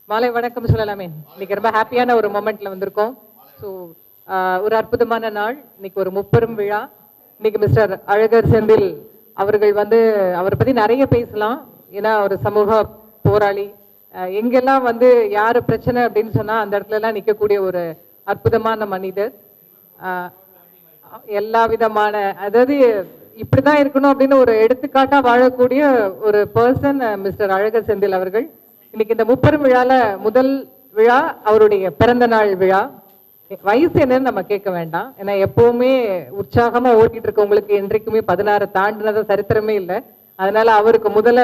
மாலை வணக்கம் சொல்லலாமே. இன்னைக்கு ரொம்ப ஹாப்பியான ஒரு மொமெண்ட்ல வந்திருக்கோம். ஸோ ஒரு அற்புதமான நாள். இன்னைக்கு ஒரு முப்பெரும் விழா. இன்னைக்கு மிஸ்டர் அழகர் செந்தில் அவர்கள் வந்து அவரை பத்தி நிறைய பேசலாம். ஏன்னா ஒரு சமூக போராளி. எங்கெல்லாம் வந்து யாரு பிரச்சனை அப்படின்னு சொன்னா அந்த இடத்துல எல்லாம் நிற்கக்கூடிய ஒரு அற்புதமான மனிதர். எல்லா விதமான அதாவது இப்படிதான் இருக்கணும் அப்படின்னு ஒரு எடுத்துக்காட்டா வாழக்கூடிய ஒரு பர்சன் மிஸ்டர் அழகர் செந்தில் அவர்கள். இன்னைக்கு இந்த முப்பெரும் விழால முதல் விழா அவருடைய பிறந்த நாள் விழா. வயசு என்னன்னு நம்ம கேட்க வேண்டாம். ஏன்னா எப்பவுமே உற்சாகமா ஓட்டிட்டு இருக்கவங்களுக்கு என்றைக்குமே 16 தாண்டினத சரித்திரமே இல்லை. அதனால அவருக்கு முதல்ல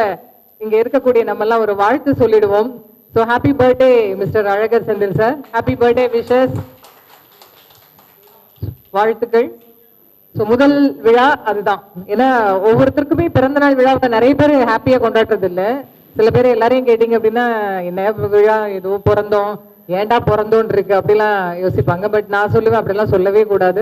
இங்க இருக்கக்கூடிய நம்ம எல்லாம் ஒரு வாழ்த்து சொல்லிடுவோம். So happy birthday mister Alagar Senthil sir. Happy birthday wishes, வாழ்த்துக்கள். ஸோ முதல் விழா அதுதான். ஏன்னா ஒவ்வொருத்தருக்குமே பிறந்த நாள் விழாவை நிறைய பேர் ஹாப்பியா கொண்டாடுறது இல்லை. சில பேர் எல்லாரையும் கேட்டீங்க அப்படின்னா என்ன விழா ஏதோ பிறந்தோம் ஏண்டா பிறந்தோன்னு இருக்கு அப்படிலாம் யோசிப்பாங்க. பட் நான் சொல்லுவேன் அப்படிலாம் சொல்லவே கூடாது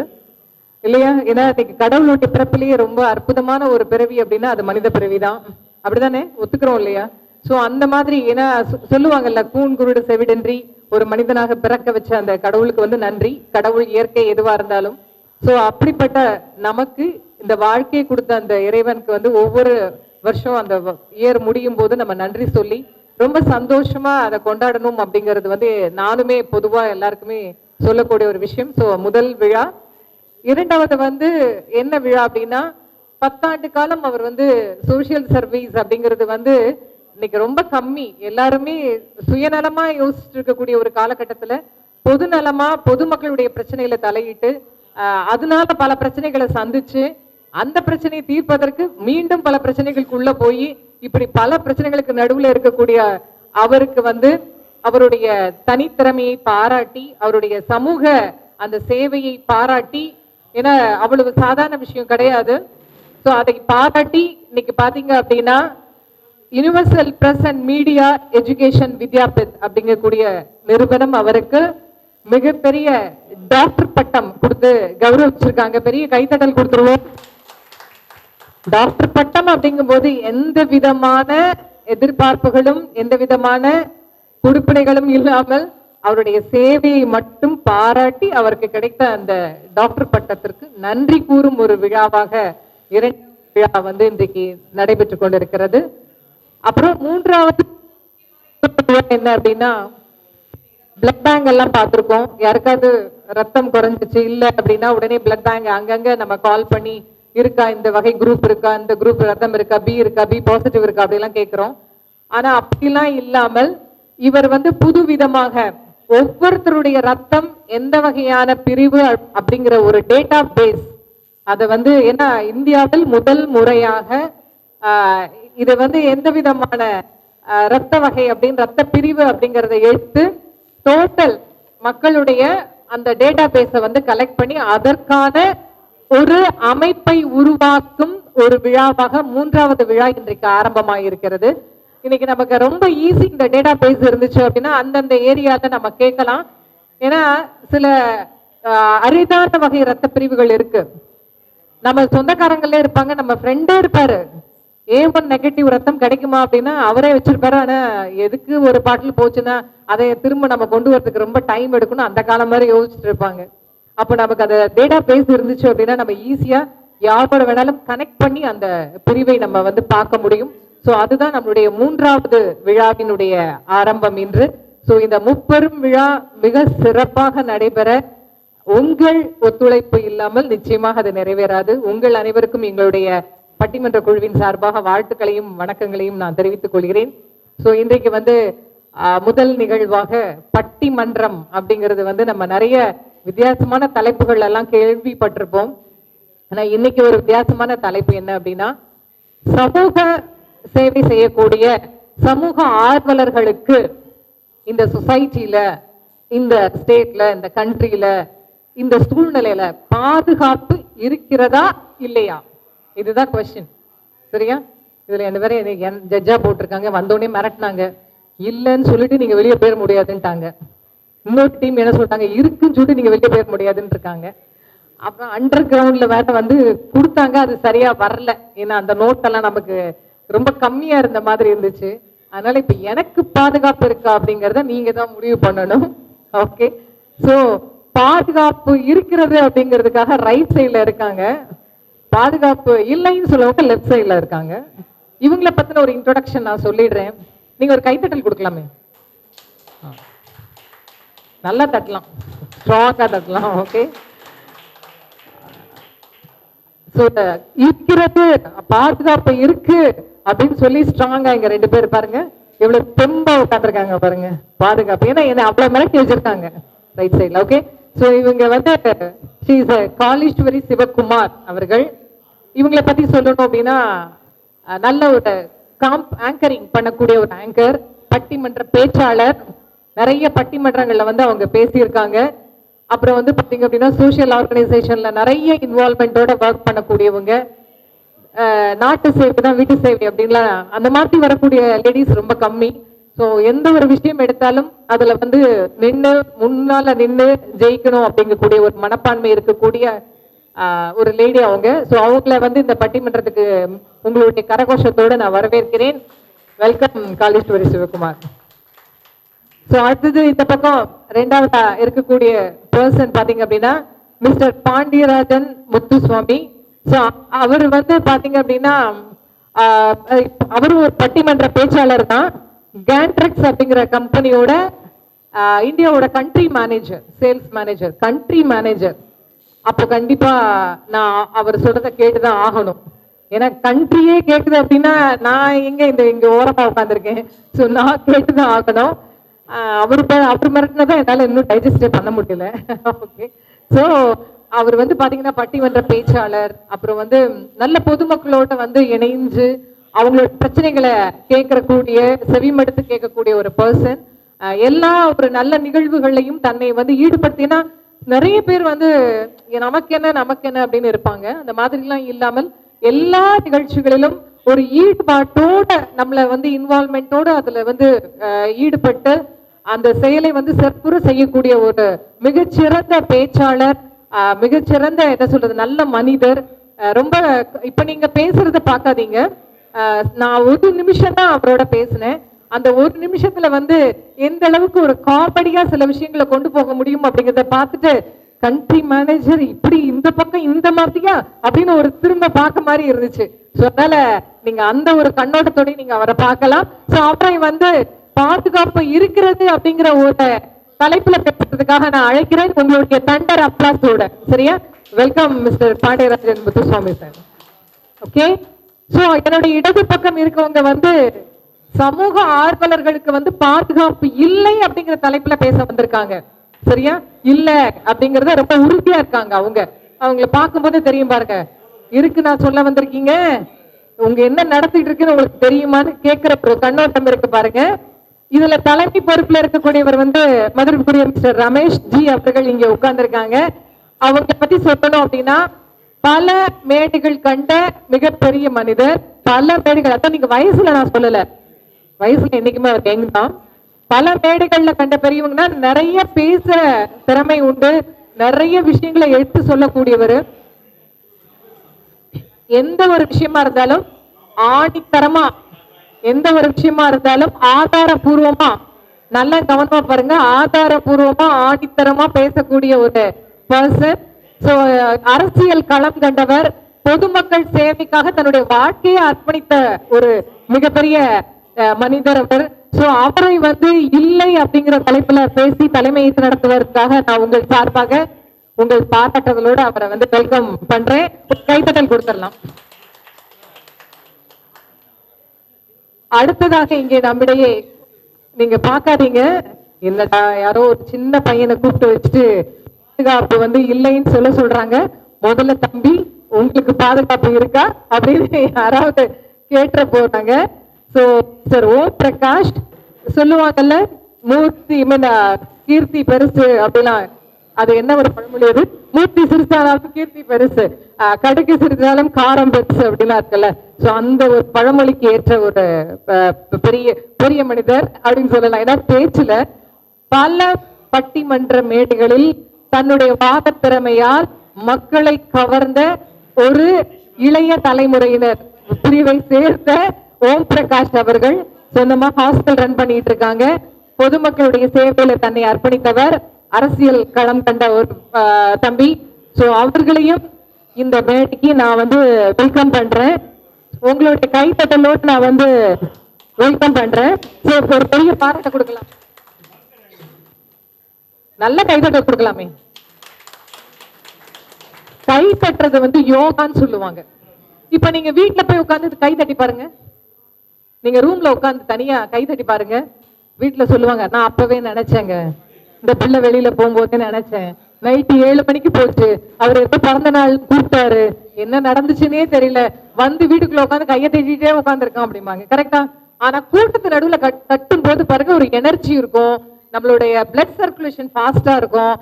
இல்லையா. ஏன்னா இன்னைக்கு கடவுளுடைய பிறப்பிலேயே ரொம்ப அற்புதமான ஒரு பிறவி அப்படின்னா அது மனித பிறவி தான். அப்படிதானே ஒத்துக்கிறோம் இல்லையா? ஸோ அந்த மாதிரி ஏன்னா சொல்லுவாங்கல்ல, கூன் குருடு செவிடன்றி ஒரு மனிதனாக பிறக்க வச்ச அந்த கடவுளுக்கு வந்து நன்றி. கடவுள் இயற்கை எதுவா இருந்தாலும். ஸோ அப்படிப்பட்ட நமக்கு இந்த வாழ்க்கையை கொடுத்த அந்த இறைவனுக்கு வந்து ஒவ்வொரு வருஷம் அந்த இயர் முடியும் போது நம்ம நன்றி சொல்லி ரொம்ப சந்தோஷமா அதை கொண்டாடணும் அப்படிங்கிறது வந்து நானுமே பொதுவா எல்லாருக்குமே சொல்லக்கூடிய ஒரு விஷயம். ஸோ முதல் விழா. இரண்டாவது வந்து என்ன விழா அப்படின்னா 10 ஆண்டு காலம் அவர் வந்து சோசியல் சர்வீஸ் அப்படிங்கிறது வந்து இன்னைக்கு ரொம்ப கம்மி. எல்லாருமே சுயநலமா யோசிச்சுட்டு இருக்கக்கூடிய ஒரு காலகட்டத்துல பொதுநலமா பொதுமக்களுடைய பிரச்சனைகளை தலையிட்டு அதனால பல பிரச்சனைகளை சந்திச்சு அந்த பிரச்சனையை தீர்ப்பதற்கு மீண்டும் பல பிரச்சனைகளுக்குள்ள போய் இப்படி பல பிரச்சனைகளுக்கு நடுவுல இருக்கக்கூடிய அவருக்கு வந்து அவருடைய தனித்திறமையை பாராட்டி அவருடைய சமூக அந்த சேவையை பாராட்டி, ஏன்னா அவ்வளவு சாதாரண விஷயம் கிடையாது. ஸோ அதை பாராட்டி இன்னைக்கு பாத்தீங்க அப்படின்னா universal press and media education Vidyapith அப்படிங்கக்கூடிய நிறுவனம் அவருக்கு மிகப்பெரிய டாக்டர் பட்டம் கொடுத்து கௌரவிச்சிருக்காங்க. பெரிய கைத்தட்டல் கொடுத்துருவோம். டாக்டர் பட்டம் அப்படிங்கும் போது எந்த விதமான எதிர்பார்ப்புகளும் எந்த விதமான கொடுப்பினைகளும் இல்லாமல் அவருடைய சேவையை மட்டும் பாராட்டி அவருக்கு கிடைத்த அந்த டாக்டர் பட்டத்திற்கு நன்றி கூறும் ஒரு விழாவாக 2 விழா வந்து இன்றைக்கு நடைபெற்றுக் கொண்டிருக்கிறது. அப்புறம் 3வது என்ன அப்படின்னா பிளட் பேங்க் எல்லாம் பார்த்திருக்கோம். யாருக்காவது ரத்தம் குறைஞ்சிச்சு இல்லை அப்படின்னா உடனே பிளட் பேங்க் அங்கங்க நம்ம கால் பண்ணி இருக்கா, இந்த வகை குரூப் இருக்கா, இந்த குரூப் ரத்தம் இருக்கா, பி இருக்கா, பி பாசிட்டிவ் இருக்கா அப்படிலாம் கேட்கிறோம். ஆனா அப்படிலாம் இல்லாமல் இவர் வந்து புது விதமாக ஒவ்வொருத்தருடைய ரத்தம் எந்த வகையான பிரிவு அப்படிங்கிற ஒரு டேட்டா பேஸ் அதை வந்து ஏன்னா இந்தியாவில் முதல் முறையாக இதை வந்து எந்த விதமான ரத்த வகை அப்படின்னு ரத்த பிரிவு அப்படிங்கிறத எடுத்து டோட்டல் மக்களுடைய அந்த டேட்டா பேஸை வந்து கலெக்ட் பண்ணி அதற்கான ஒரு அமைப்பை உருவாக்கும் ஒரு விழாவாக 3வது விழா இன்றைக்கு ஆரம்பமாயிருக்கிறது. இன்னைக்கு நமக்கு ரொம்ப ஈஸி இந்த டேட்டா பேஸ் இருந்துச்சு அப்படின்னா அந்தந்த ஏரியால நம்ம கேட்கலாம். ஏன்னா சில அரிதான வகை ரத்த பிரிவுகள் இருக்கு. நம்ம சொந்தக்காரங்களே இருப்பாங்க, நம்ம ஃப்ரெண்டே இருப்பாரு, A1 நெகட்டிவ் ரத்தம் கிடைக்குமா அப்படின்னா அவரே வச்சிருப்பாரு. ஆனா எதுக்கு ஒரு பாட்டில் போச்சுன்னா அதை திரும்ப நம்ம கொண்டு வரதுக்கு ரொம்ப டைம் எடுக்கணும், அந்த காலம் மாதிரி யோசிச்சுட்டு இருப்பாங்க. அப்போ நமக்கு அந்த டேட்டா பேஸ் இருந்துச்சு அப்படின்னா நம்ம ஈஸியா யாரோட வேணாலும் கனெக்ட் பண்ணி அந்த பிரிவை நம்ம வந்து பார்க்க முடியும். ஸோ அதுதான் நம்மளுடைய 3வது விழாவினுடைய ஆரம்பம் இன்று. ஸோ இந்த முப்பெரும் விழா மிக சிறப்பாக நடைபெற உங்கள் ஒத்துழைப்பு இல்லாமல் நிச்சயமாக அது நிறைவேறாது. உங்கள் அனைவருக்கும் எங்களுடைய பட்டிமன்ற குழுவின் சார்பாக வாழ்த்துக்களையும் வணக்கங்களையும் நான் தெரிவித்துக் கொள்கிறேன். ஸோ இன்றைக்கு வந்து முதல் நிகழ்வாக பட்டிமன்றம் அப்படிங்கிறது வந்து நம்ம நிறைய வித்தியாசமான தலைப்புகள் எல்லாம் கேள்விப்பட்டிருப்போம். ஆனா இன்னைக்கு ஒரு வித்தியாசமான தலைப்பு என்ன அப்படின்னா சமூக சேவை செய்யக்கூடிய சமூக ஆர்வலர்களுக்கு இந்த சொசைட்டில இந்த ஸ்டேட்ல இந்த கண்ட்ரியில இந்த சூழ்நிலையில பாதுகாப்பு இருக்கிறதா இல்லையா, இதுதான் கொஸ்டின். சரியா? இதுல என்ன வேற ஜட்ஜா போட்டிருக்காங்க. வந்தோடனே மிரட்டினாங்க, இல்லைன்னு சொல்லிட்டு நீங்க வெளியே போயிட முடியாதுன்ட்டாங்க. இன்னொரு டீம் என்ன சொல்றாங்க, இருக்குன்னு சொல்லிட்டு நீங்க வெளியே போயிட முடியாதுன்னு இருக்காங்க. அப்புறம் அண்டர் கிரவுண்ட்ல வேற வந்து கொடுத்தாங்க, அது சரியா வரல. ஏன்னா அந்த நோட்டெல்லாம் நமக்கு ரொம்ப கம்மியா இருந்த மாதிரி இருந்துச்சு. அதனால இப்ப எனக்கு பாதுகாப்பு இருக்கா அப்படிங்கறத நீங்க தான் முடிவு பண்ணணும். ஓகே, சோ பாதுகாப்பு இருக்கிறது அப்படிங்கிறதுக்காக ரைட் சைட்ல இருக்காங்க, பாதுகாப்பு இல்லைன்னு சொல்லுவாங்க லெஃப்ட் சைட்ல இருக்காங்க. இவங்களை பத்தின ஒரு இன்ட்ரோடக்ஷன் நான் சொல்லிடுறேன். நீங்க ஒரு கைத்தட்டல் கொடுக்கலாமே, நல்லா தட்டலாம், ஸ்ட்ராங்கா தட்டலாம். ஓகே, இருக்கிறது பாதுகாப்பு இருக்கு அப்படின்னு சொல்லி ஸ்ட்ராங்கா இங்க 2 பேர் பாருங்க, இவ்வளவு தெம்பா உட்காந்துருக்காங்க பாருங்க. பாதுகாப்பு ஏன்னா என்ன அவ்வளவு மிரட்டி வச்சிருக்காங்க ரைட் சைட்ல. ஓகே, சோ இவங்க வந்து காளீஸ்வரி சிவகுமார் அவர்கள். இவங்களை பத்தி சொல்லணும் அப்படின்னா நல்ல ஒரு ஆங்கரிங் பண்ணக்கூடிய ஒரு ஆங்கர், பட்டிமன்ற பேச்சாளர், நிறைய பட்டிமன்றங்கள்ல வந்து அவங்க பேசியிருக்காங்க. அப்புறம் வந்து பாத்தீங்க அப்படின்னா சோசியல் ஆர்கனைசேஷன்ல நிறைய இன்வால்மெண்டோட ஒர்க் பண்ணக்கூடியவங்க. நாட்டு சேவை தான் வீட்டு சேவை அப்படின்லாம் அந்த மாதிரி வரக்கூடிய லேடிஸ் ரொம்ப கம்மி. ஸோ எந்த ஒரு விஷயம் எடுத்தாலும் அதுல வந்து முன்னால நின்று ஜெயிக்கணும் அப்படிங்கக்கூடிய ஒரு மனப்பான்மை இருக்கக்கூடிய ஒரு லேடி அவங்க. ஸோ அவங்கள வந்து இந்த பட்டிமன்றத்துக்கு உங்களுடைய கரகோஷத்தோடு நான் வரவேற்கிறேன். வெல்கம் காளீஸ்வரி சிவகுமார். ஸோ அடுத்தது இந்த பக்கம் 2வது இருக்கக்கூடிய பர்சன் பாத்தீங்க அப்படின்னா மிஸ்டர் பாண்டியராஜன் முத்துசுவாமி. ஸோ அவர் வந்து பாத்தீங்க அப்படின்னா அவரும் ஒரு பட்டிமன்ற பேச்சாளர் தான். கேண்ட்ரெக்ஸ் அப்படிங்கிற கம்பெனியோட இந்தியாவோட country manager, sales manager, country manager. அப்போ கண்டிப்பா நான் அவர் சொல்றதை கேட்டுதான் ஆகணும். ஏன்னா கண்ட்ரியே கேக்குது அப்படின்னா நான் இங்க ஓரமா உட்காந்துருக்கேன். ஸோ நான் கேட்டுதான் ஆகணும். அவர் மிரட்டினதான் என்னால இன்னும் டைஜஸ்டே பண்ண முடியல. ஓகே, ஸோ அவர் வந்து பாத்தீங்கன்னா பட்டிமன்ற பேச்சாளர், அப்புறம் வந்து நல்ல பொதுமக்களோட வந்து இணைஞ்சு அவங்களோட பிரச்சனைகளை கேட்கக்கூடிய, செவிமடுத்து கேட்கக்கூடிய ஒரு பர்சன். எல்லா ஒரு நல்ல நிகழ்வுகளையும் தன்னை வந்து ஈடுபடுத்தினா நிறைய பேர் வந்து நமக்கு என்ன அப்படின்னு இருப்பாங்க. அந்த மாதிரிலாம் இல்லாமல் எல்லா நிகழ்ச்சிகளிலும் ஒரு ஈடுபாட்டோட நம்மளை வந்து இன்வால்மெண்டோட அதுல வந்து ஈடுபட்டு அந்த செயலை வந்து சிறப்புற செய்யக்கூடிய ஒரு மிகச்சிறந்த பேச்சாளர், மிகச்சிறந்த என்ன சொல்றது நல்ல மனிதர். ரொம்ப இப்ப நீங்க பேசுறத பார்க்காதீங்க, நான் 1 நிமிஷம் தான் அவரோட பேசினேன். அந்த 1 நிமிஷத்துல வந்து எந்த அளவுக்கு ஒரு காமெடியா சில விஷயங்களை கொண்டு போக முடியும் அப்படிங்கிறத பார்த்துட்டு கண்ட்ரி மேனேஜர் இப்படி இந்த பக்கம் இந்த மாதிரியா அப்படின்னு ஒரு திரும்ப பார்க்க மாதிரி இருந்துச்சு. ஸோ அதனால நீங்க அந்த ஒரு கண்ணோட்டத்தோட நீங்க அவரை பார்க்கலாம். ஸோ அவரை வந்து பாதுகாப்பு இருக்கிறது அப்படிங்கிற ஒரு தலைப்புல பேசுறதுக்காக நான் அழைக்கிறேன் உங்களுடைய தண்டர் அப்ளாஸோட. சரியா? Welcome mister Pandiarajan Muthuswami sir. Okay, so என்னுடைய இடது பக்கம் இருக்கவங்க வந்து சமூக ஆர்வலர்களுக்கு வந்து பாதுகாப்பு இல்லை அப்படிங்கிற தலைப்புல பேச வந்திருக்காங்க. சரியா? இல்ல அப்படிங்கறத ரொம்ப உறுதியா இருக்காங்க. அவங்களை பார்க்கும்போது தெரியும் பாருங்க, இருக்கு நான் சொல்ல வந்திருக்கீங்க, உங்க என்ன நடத்திட்டு இருக்குன்னு உங்களுக்கு தெரியுமான்னு கேட்கிற ஒரு கண்ணோட்டம் இருக்கு பாருங்க. இதுல தலைமை பொறுப்புல இருக்கக்கூடியவர் வந்து மதுரைக்குரிய மிஸ்டர் ரமேஷ் ஜி அவர்கள் இங்க உட்கார்ந்து இருக்காங்க. அவங்களை பத்தி சொல்லணும் அப்படின்னா பல மேடைகள் கண்ட மிகப்பெரிய மனிதர். பல மேடைகள், அதான் நீங்க வயசுல நான் சொல்லல, வயசுல என்னைக்குமே அவர் யங் தான். பல மேடைகள்ல கண்ட பெரியவங்கன்னா நிறைய பேச திறமை உண்டு, நிறைய விஷயங்களை எடுத்து சொல்லக்கூடியவர். எந்த ஒரு விஷயமா இருந்தாலும் ஆணித்தரமா, எந்த ஒரு விஷயமா இருந்தாலும் ஆதாரபூர்வமா, நல்ல கவனமா பாருங்க, ஆதாரபூர்வமா ஆணித்தரமா பேசக்கூடிய ஒரு பர்சன். சோ அரசியல் களம் கண்டவர், பொதுமக்கள் சேவைக்காக தன்னுடைய வாழ்க்கையை அர்ப்பணித்த ஒரு மிகப்பெரிய மனிதர் அவர். சோ அவரை வந்து இல்லை அப்படிங்கிற தலைப்புல பேசி தலைமையேற்று நடத்துவதற்காக நான் உங்கள் சார்பாக உங்கள் பாராட்டுகளோடு அவரை வந்து வெல்கம் பண்றேன். கைத்தட்டல் கொடுத்துடலாம். அடுத்ததாக இங்கே நம்மிடையே நீங்க பாக்காதீங்க, இல்லடா யாரோ ஒரு சின்ன பையனை கூப்பிட்டு வச்சுட்டு பாதுகாப்பு வந்து இல்லைன்னு சொல்றாங்க. முதல்ல தம்பி உங்களுக்கு பாதுகாப்பு இருக்கா அப்படின்னு யாராவது கேட்ட போறாங்க. சோ சார் ஓம் பிரகாஷ் சொல்லுவாங்கல்ல, மூர்த்தி கீர்த்தி பெருசு அப்படின்னா, அது என்ன ஒரு பழமொழி, அது மூர்த்தி சிரிச்சாலும் கீர்த்தி பெருசு, கடுகு சிரிச்சாலும் காரம் பெருசு அப்படின்னா இருக்குல்ல. சோ அந்த ஒரு பழமொழிக்கு ஏற்ற ஒரு பெரிய பெரிய மனிதர் அப்படின்னு சொல்லலாம். ஏன்னா பேச்சுல பல பட்டிமன்ற மேடைகளில் தன்னுடைய வாத திறமையால் மக்களை கவர்ந்த ஒரு இளைய தலைமுறையினர் பிரிவை சேர்ந்த ஓம் பிரகாஷ் அவர்கள் சொந்தமா ஹாஸ்பிட்டல் ரன் பண்ணிட்டு இருக்காங்க. பொதுமக்களுடைய சேவையில தன்னை அர்ப்பணித்தவர், அரசியல் களம் கண்ட ஒரு தம்பி. சோ அவர்களையும் இந்த மேடைக்கு நான் வந்து வெல்கம் பண்றேன். உங்களுடைய கைத்தட்டலோடு நான் வந்து வெல்கம் பண்றேன். ஒரு பெரிய பாராட்ட கொடுக்கலாம், நல்ல கைத்தட்ட கொடுக்கலாமே. கை தட்டுறது வந்து யோகான்னு சொல்லுவாங்க. இப்ப நீங்க வீட்டுல போய் உட்கார்ந்து கை தட்டி பாருங்க, நீங்க ரூம்ல உட்கார்ந்து தனியா கை தட்டி பாருங்க. வீட்டுல சொல்லுவாங்க, நான் அப்பவே நினைச்சேங்க, இந்த பிள்ளை வெளியில போகும்போது நினைச்சேன், நைட்டு 7 மணிக்கு போச்சு, அவர் எப்ப பிறந்த நாள் கூப்பிட்டாரு, என்ன நடந்துச்சுன்னே தெரியல, வந்து வீட்டுக்குள்ள உட்காந்து கையை தட்டிட்டே உட்காந்துருக்கான் அப்படிம்பாங்க. கரெக்டா? ஆனா கூட்டத்து நடுவுல தட்டும் போது பாருங்க, ஒரு எனர்ஜி இருக்கும், நம்மளுடைய பிளட் சர்க்குலேஷன் ஃபாஸ்டா இருக்கும்,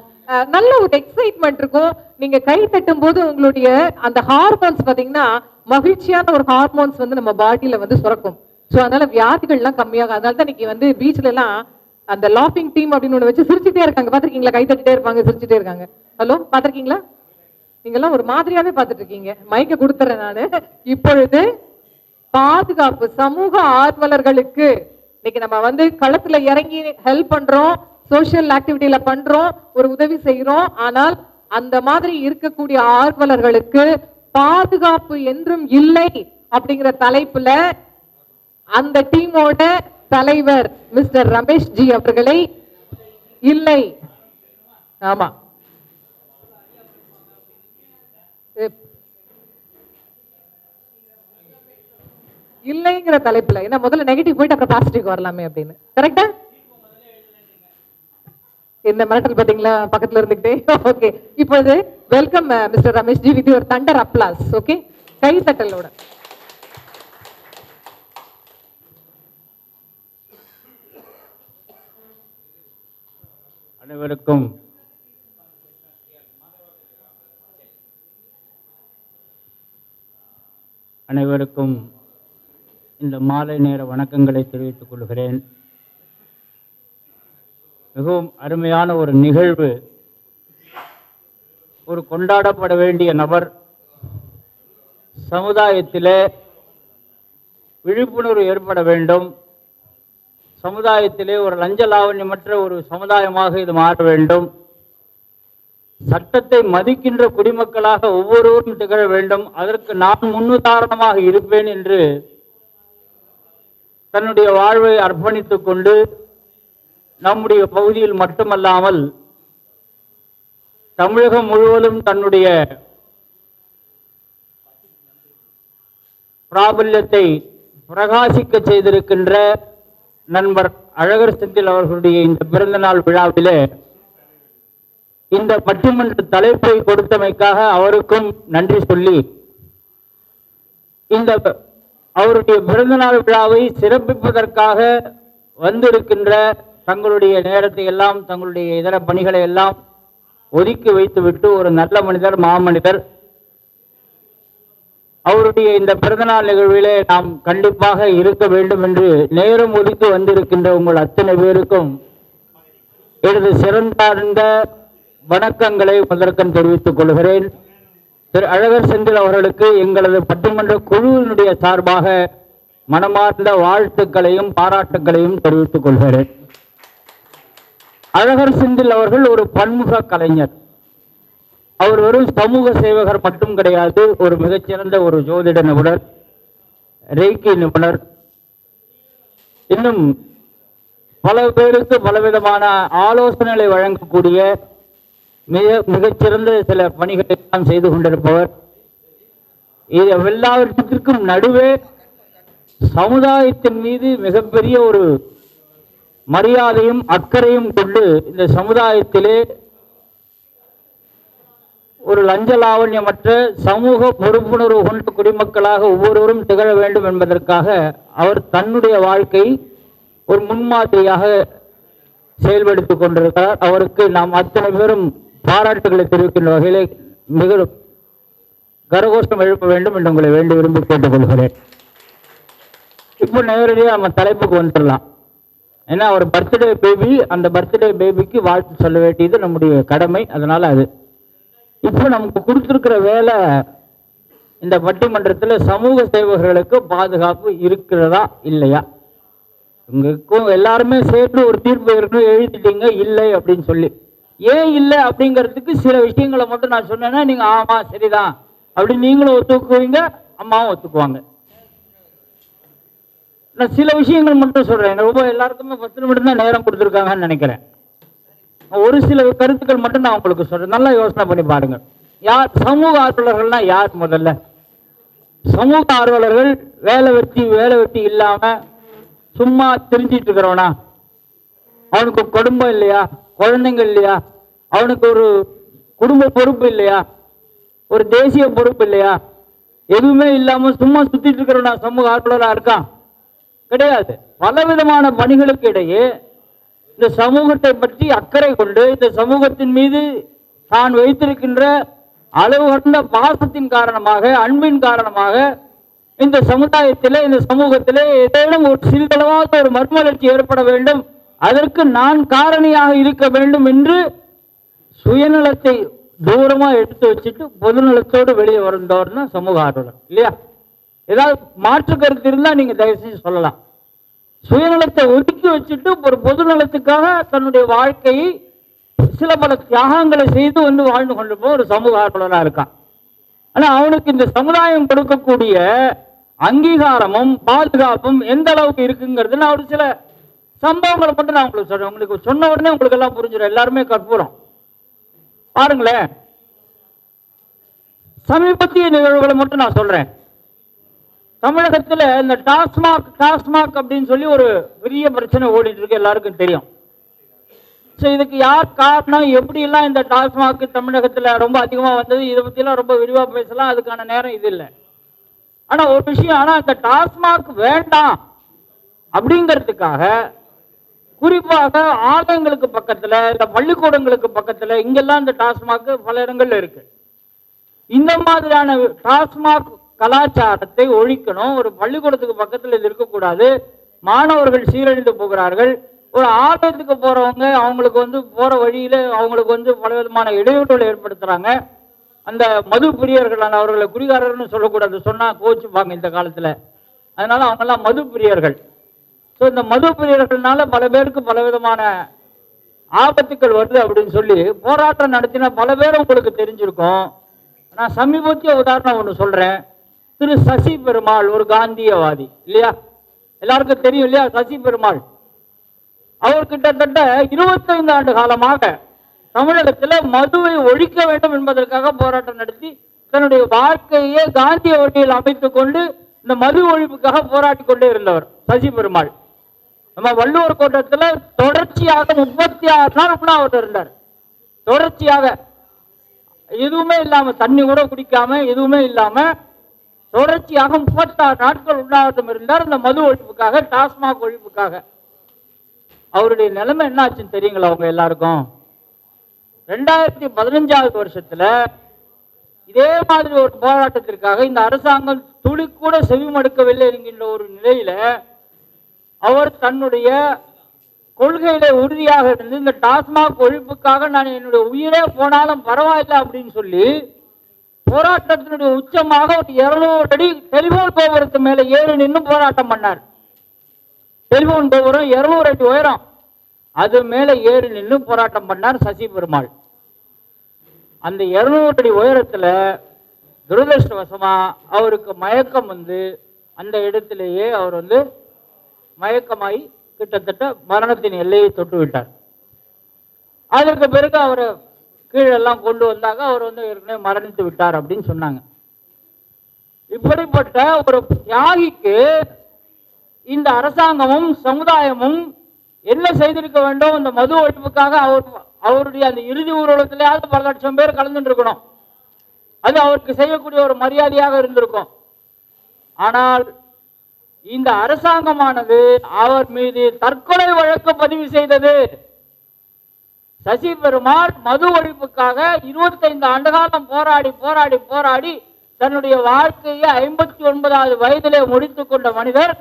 நல்ல ஒரு எக்ஸைட்மெண்ட் இருக்கும். நீங்க கை தட்டும் போது உங்களுடைய அந்த ஹார்மோன்ஸ் பாத்தீங்கன்னா மகிழ்ச்சியான ஒரு ஹார்மோன்ஸ் வந்து நம்ம பாடியில வந்து சுரக்கும். சோ அதனால வியாதிகள் எல்லாம் கம்மியாகும். அதனால தான் இன்னைக்கு வந்து பீச்ல எல்லாம் அந்த லாஃபிங் டீம் அப்படின்னு ஒண்ணு வச்சு சிரிச்சுட்டே இருக்காங்க. பாத்திருக்கீங்களா? கை தட்டிட்டே இருப்பாங்க, சிரிச்சுட்டே இருக்காங்க. ஹலோ, பாத்திருக்கீங்களா? நீங்க எல்லாம் ஒரு மாதிரியாவே பாத்துட்டு இருக்கீங்க. மைக்க கொடுத்துறேன் நானு. இப்பொழுது பாதுகாப்பு சமூக ஆர்வலர்களுக்கு இன்னைக்கு நம்ம வந்து களத்துல இறங்கி ஹெல்ப் பண்றோம், சோசியல் ஆக்டிவிட்டியில பண்றோம், ஒரு உதவி செய்யறோம். ஆனால் அந்த மாதிரி இருக்கக்கூடிய ஆர்வலர்களுக்கு பாதுகாப்பு என்றும் இல்லை அப்படிங்கிற தலைப்புல அந்த டீமோட தலைவர் மிஸ்டர் ரமேஷ் ஜி அவர்களை இல்லை, ஆமா, இல்லைங்கிற தலைப்புல, ஏன்னா முதல்ல நெகட்டிவ் போயிட்டு அப்புறம் பாசிட்டிவ் வரலாமே அப்படின்னு. கரெக்டா? இந்த மிரட்டல் பாத்தீங்களா பக்கத்துல இருந்துகிட்டே. ஓகே, இப்போது welcome mister Ramesh ji with your thunder applause. Okay, கை தட்டலோட. அனைவருக்கும் இந்த மாலை நேர வணக்கங்களை தெரிவித்துக் கொள்கிறேன். மிகவும் அருமையான ஒரு நிகழ்வு. ஒரு கொண்டாடப்பட வேண்டிய நபர், சமுதாயத்திலே விழிப்புணர்வு ஏற்பட வேண்டும், சமுதாயத்திலே ஒரு லஞ்ச லாவண்யமற்ற ஒரு சமுதாயமாக இது மாற வேண்டும், சட்டத்தை மதிக்கின்ற குடிமக்களாக ஒவ்வொருவரும் திகழ வேண்டும், அதற்கு நான் முன்னுதாரணமாக இருப்பேன் என்று தன்னுடைய வாழ்வை அர்ப்பணித்துக் கொண்டு நம்முடைய பகுதியில் மட்டுமல்லாமல் தமிழகம் முழுவதும் தன்னுடைய பிராபல்யத்தை பிரகாசிக்க செய்திருக்கின்ற நண்பர் அழகர் செந்தில் அவர்களுடைய இந்த பிறந்த நாள் விழாவிலே இந்த பட்டிமன்ற தலைப்பை கொடுத்தமைக்காக அவருக்கும் நன்றி சொல்லி, இந்த அவருடைய பிறந்தநாள் விழாவை சிறப்பிப்பதற்காக வந்திருக்கின்ற தங்களுடைய நேரத்தை எல்லாம், தங்களுடைய இதர பணிகளை எல்லாம் ஒதுக்கி வைத்துவிட்டு ஒரு நல்ல மனிதர், மாமனிதர், அவருடைய இந்த பிறந்தநாள் நிகழ்விலே நாம் கண்டிப்பாக இருக்க வேண்டும் என்று நேரம் ஒதுக்கி வந்திருக்கின்ற உங்கள் அத்தனை பேருக்கும் எனது சிறந்தார்ந்த வணக்கங்களை முதற்கண் தெரிவித்துக் கொள்கிறேன். திரு அழகர் செந்தில் அவர்களுக்கு எங்களது பட்டிமன்ற குழுவினுடைய சார்பாக மனமார்ந்த வாழ்த்துக்களையும் பாராட்டுக்களையும் தெரிவித்துக் கொள்கிறேன். அழகர் செந்தில் அவர்கள் ஒரு பன்முக கலைஞர். அவர் வெறும் சமூக சேவகர் மட்டும் கிடையாது, ஒரு மிகச்சிறந்த ஒரு ஜோதிட நிபுணர், ரெய்கி நிபுணர், இன்னும் பல பேருக்கு பலவிதமான ஆலோசனைகளை வழங்கக்கூடிய மிகச்சிறந்த சில பணிகளை எல்லாம் செய்து கொண்டிருப்பவர். இது எல்லாவற்றிற்கும் நடுவே சமுதாயத்தின் மீது மிகப்பெரிய ஒரு மரியாதையும் அக்கறையும் கொண்டு இந்த சமுதாயத்திலே ஒரு லஞ்ச லாவண்யமற்ற சமூக பொறுப்புணர்வு கொண்ட குடிமக்களாக ஒவ்வொருவரும் திகழ வேண்டும் என்பதற்காக அவர் தன்னுடைய வாழ்க்கை ஒரு முன்மாதிரியாக செயல்படுத்திக் கொண்டிருக்கிறார். அவருக்கு நாம் அத்தனை பேரும் பாராட்டுகளை தெரிவிக்கின்ற வகையிலே மிக கரகோஷம் எழுப்ப வேண்டும் என்று உங்களை வேண்டி விரும்பி கேட்டுக்கொள்கிறேன். இப்போ நேரடியாக நம்ம தலைப்புக்கு வந்துடலாம். ஏன்னா அவர் பர்த்டே பேபி, அந்த பர்த்டே பேபிக்கு வாழ்த்து சொல்ல வேண்டியது நம்முடைய கடமை. அதனால அது இப்போ நமக்கு கொடுத்துருக்கிற வேலை, இந்த பட்டிமன்றத்தில் சமூக சேவகர்களுக்கு பாதுகாப்பு இருக்கிறதா இல்லையா, உங்களுக்கும் எல்லாருமே சேர்ந்து ஒரு தீர்ப்பு இருக்கணும் எழுதிட்டீங்க இல்லை அப்படின்னு சொல்லி. ஏன் இல்லை அப்படிங்கிறதுக்கு சில விஷயங்களை மட்டும் நான் சொன்னேன்னா நீங்க ஆமா சரிதான் அப்படின்னு நீங்களும் ஒத்துக்குவீங்க, அம்மாவும் ஒத்துக்குவாங்க. நான் சில விஷயங்கள் மட்டும் சொல்றேன். ரொம்ப எல்லாருக்குமே 10 நிமிடம் தான் நேரம் கொடுத்துருக்காங்கன்னு நினைக்கிறேன். ஒரு சில கருத்துக்கள் மட்டும் நான் உங்களுக்கு சொல்றேன், நல்லா யோசனை பண்ணி பாருங்க. யார் சமூக ஆர்வலர்கள்னா யார்? முதல்ல சமூக ஆர்வலர்கள் வேலை வெட்டி இல்லாம சும்மா தெரிஞ்சிட்டு இருக்கிறவனா? அவனுக்கு குடும்பம் இல்லையா, குழந்தைங்க இல்லையா, அவனுக்கு ஒரு குடும்ப பொறுப்பு இல்லையா, ஒரு தேசிய பொறுப்பு இல்லையா, எதுவுமே இல்லாம சும்மா சுத்திட்டு இருக்கிறவனா சமூக ஆர்வலரா இருக்கான்? கிடையாது. பலவிதமான பணிகளுக்கு இடையே இந்த சமூகத்தை பற்றி அக்கறை கொண்டு இந்த சமூகத்தின் மீது தான் வைத்திருக்கின்ற அளவு கடந்த பாசத்தின் காரணமாக, அன்பின் காரணமாக இந்த சமுதாயத்திலே இந்த சமூகத்திலே ஏதேனும் ஒரு சிறிதளவாக ஒரு மறுமலர்ச்சி ஏற்பட வேண்டும், அதற்கு நான் காரணியாக இருக்க வேண்டும் என்று சுயநலத்தை தூரமா எடுத்து வச்சுட்டு பொதுநலத்தோடு வெளியே வருந்தவர் தான் சமூக ஆர்வலர் இல்லையா? ஏதாவது மாற்று கருத்து இருந்தா நீங்க தயவு செஞ்சு சொல்லலாம். சுயநலத்தை ஒதுக்கி வச்சுட்டு ஒரு பொதுநலத்துக்காக தன்னுடைய வாழ்க்கையை சில பல தியாகங்களை செய்து வாழ்ந்து கொண்டு போய் ஒரு சமூக ஆர்வலரா இருக்கான். ஆனா அவனுக்கு இந்த சமுதாயம் கொடுக்கக்கூடிய அங்கீகாரமும் பாதுகாப்பும் எந்த அளவுக்கு இருக்குங்கிறது நான் ஒரு சில சம்பவங்களை மட்டும் நான் உங்களுக்கு சொல்றேன். உங்களுக்கு சொன்ன உடனே உங்களுக்கு எல்லாம் புரிஞ்சிடும், எல்லாருமே கற்பூரம். பாருங்களேன், சமீபத்திய நிகழ்வுகளை மட்டும் நான் சொல்றேன். தமிழகத்தில் இந்த டாஸ்மாக் அப்படின்னு சொல்லி ஒரு பெரிய பிரச்சனை ஓடிட்டு இருக்கு, எல்லாருக்கும் தெரியும். இதுக்கு யார் காரணம், எப்படி எல்லாம் இந்த டாஸ்மாக் தமிழகத்தில் ரொம்ப அதிகமா வந்தது, இதை பத்தி எல்லாம் ரொம்ப விரிவா பேசலாம், அதுக்கான நேரம் இது இல்லை. ஆனா ஒரு விஷயம், ஆனா இந்த டாஸ்மாக் வேண்டாம் அப்படிங்கிறதுக்காக குறிப்பாக ஆலயங்களுக்கு பக்கத்துல, இந்த பள்ளிக்கூடங்களுக்கு பக்கத்துல இங்கெல்லாம் இந்த டாஸ்மாக் பல இடங்கள்ல இருக்கு. இந்த மாதிரியான டாஸ்மாக் கலாச்சாரத்தை ஒழிக்கணும். ஒரு பள்ளிக்கூடத்துக்கு பக்கத்தில் இது இருக்கக்கூடாது. மாணவர்கள் சீரழிந்து போகிறார்கள். ஒரு ஆலயத்துக்கு போறவங்க அவங்களுக்கு போற வழியில அவங்களுக்கு பல விதமான இடையூறுகளை ஏற்படுத்துறாங்க. அந்த மது பிரியர்கள், அவர்களை குடிகாரர்னு சொல்லக்கூடாது, சொன்னா கோச்சுப்பாங்க இந்த காலத்துல. அதனால அவங்க எல்லாம் மது பிரியர்கள். இந்த மது பிரியர்கள்னால பல பேருக்கு பல விதமான ஆபத்துக்கள் வருது அப்படின்னு சொல்லி போராட்டம் நடத்தின பல பேர் உங்களுக்கு தெரிஞ்சிருக்கும். நான் சமீபத்திய உதாரணம் ஒன்று சொல்றேன். திரு சசி பெருமாள் ஒரு காந்தியவாதி இல்லையா, எல்லாருக்கும் தெரியும் இல்லையா? சசி பெருமாள் அவர் கிட்டத்தட்ட 25 ஆண்டு காலமாக தமிழகத்தில் மதுவை ஒழிக்க வேண்டும் என்பதற்காக போராட்டம் நடத்தி தன்னுடைய வாழ்க்கையே காந்திய வழியில் அமைத்துக் கொண்டு இந்த மது ஒழிப்புக்காக போராட்டி கொண்டே இருந்தவர் சசி பெருமாள். நம்ம வள்ளுவர் கோட்டத்தில் தொடர்ச்சியாக 36 நாள் அவர் இருந்தார். தொடர்ச்சியாக எதுவுமே இல்லாம, தண்ணி கூட குடிக்காம எதுவுமே இல்லாம தொடர்ச்சியாக 36 நாட்கள் உண்ணாவிரதம் இருந்தார் இந்த மது ஒழிப்புக்காக, டாஸ்மாக் ஒழிப்புக்காக. அவருடைய நிலைமை என்ன ஆச்சுன்னு தெரியுங்களா அவங்க எல்லாருக்கும்? 2015 வருஷத்துல இதே மாதிரி ஒரு போராட்டத்திற்காக இந்த அரசாங்கம் துளி கூட செவிமடுக்கவில்லை என்கின்ற ஒரு நிலையில அவர் தன்னுடைய கொள்கையில உறுதியாக இருந்து இந்த டாஸ்மாக் ஒழிப்புக்காக நான் என்னுடைய உயிரே போனாலும் பரவாயில்லை அப்படின்னு சொல்லி போராட்டத்தினுடைய உச்சமாக ஒரு 200 அடி டெலிபோன் கோபுரத்து மேல ஏறி நின்று போராட்டம் பண்ணார். டெலிபோன் கோபுரம் 200 அடி உயரம், அது மேல ஏறி நின்று போராட்டம் பண்ணார் சசி பெருமாள். அந்த 200 அடி உயரத்துல துரதிருஷ்டவசமா அவருக்கு மயக்கம் அந்த இடத்திலேயே அவர் மயக்கமாய் கிட்டத்தட்ட மரணத்தின் எல்லையை தொட்டு விட்டார். அதற்கு பிறகு அவரை கீழெல்லாம் கொண்டு வந்தாங்க. அவர் ஏற்கனவே மரணித்து விட்டார் அப்படின்னு சொன்னாங்க. இப்படிப்பட்ட ஒரு தியாகிக்கு இந்த அரசாங்கமும் சமுதாயமும் என்ன செய்திருக்க வேண்டும்? இந்த மது ஒழிப்புக்காக அவருடைய அந்த இறுதி ஊர்வலத்திலேயாவது பல லட்சம் பேர் கலந்துட்டு இருக்கணும். அது அவருக்கு செய்யக்கூடிய ஒரு மரியாதையாக இருந்திருக்கும். ஆனால் இந்த அரசாங்கமானது அவர் மீது தற்கொலை வழக்கு பதிவு செய்தது. சசி பெருமாள் மது ஒழிப்புக்காக 25 ஆண்டு காலம் போராடி போராடி போராடி தன்னுடைய வாழ்க்கையை 59வது வயதிலே முடித்துக் கொண்ட மனிதர்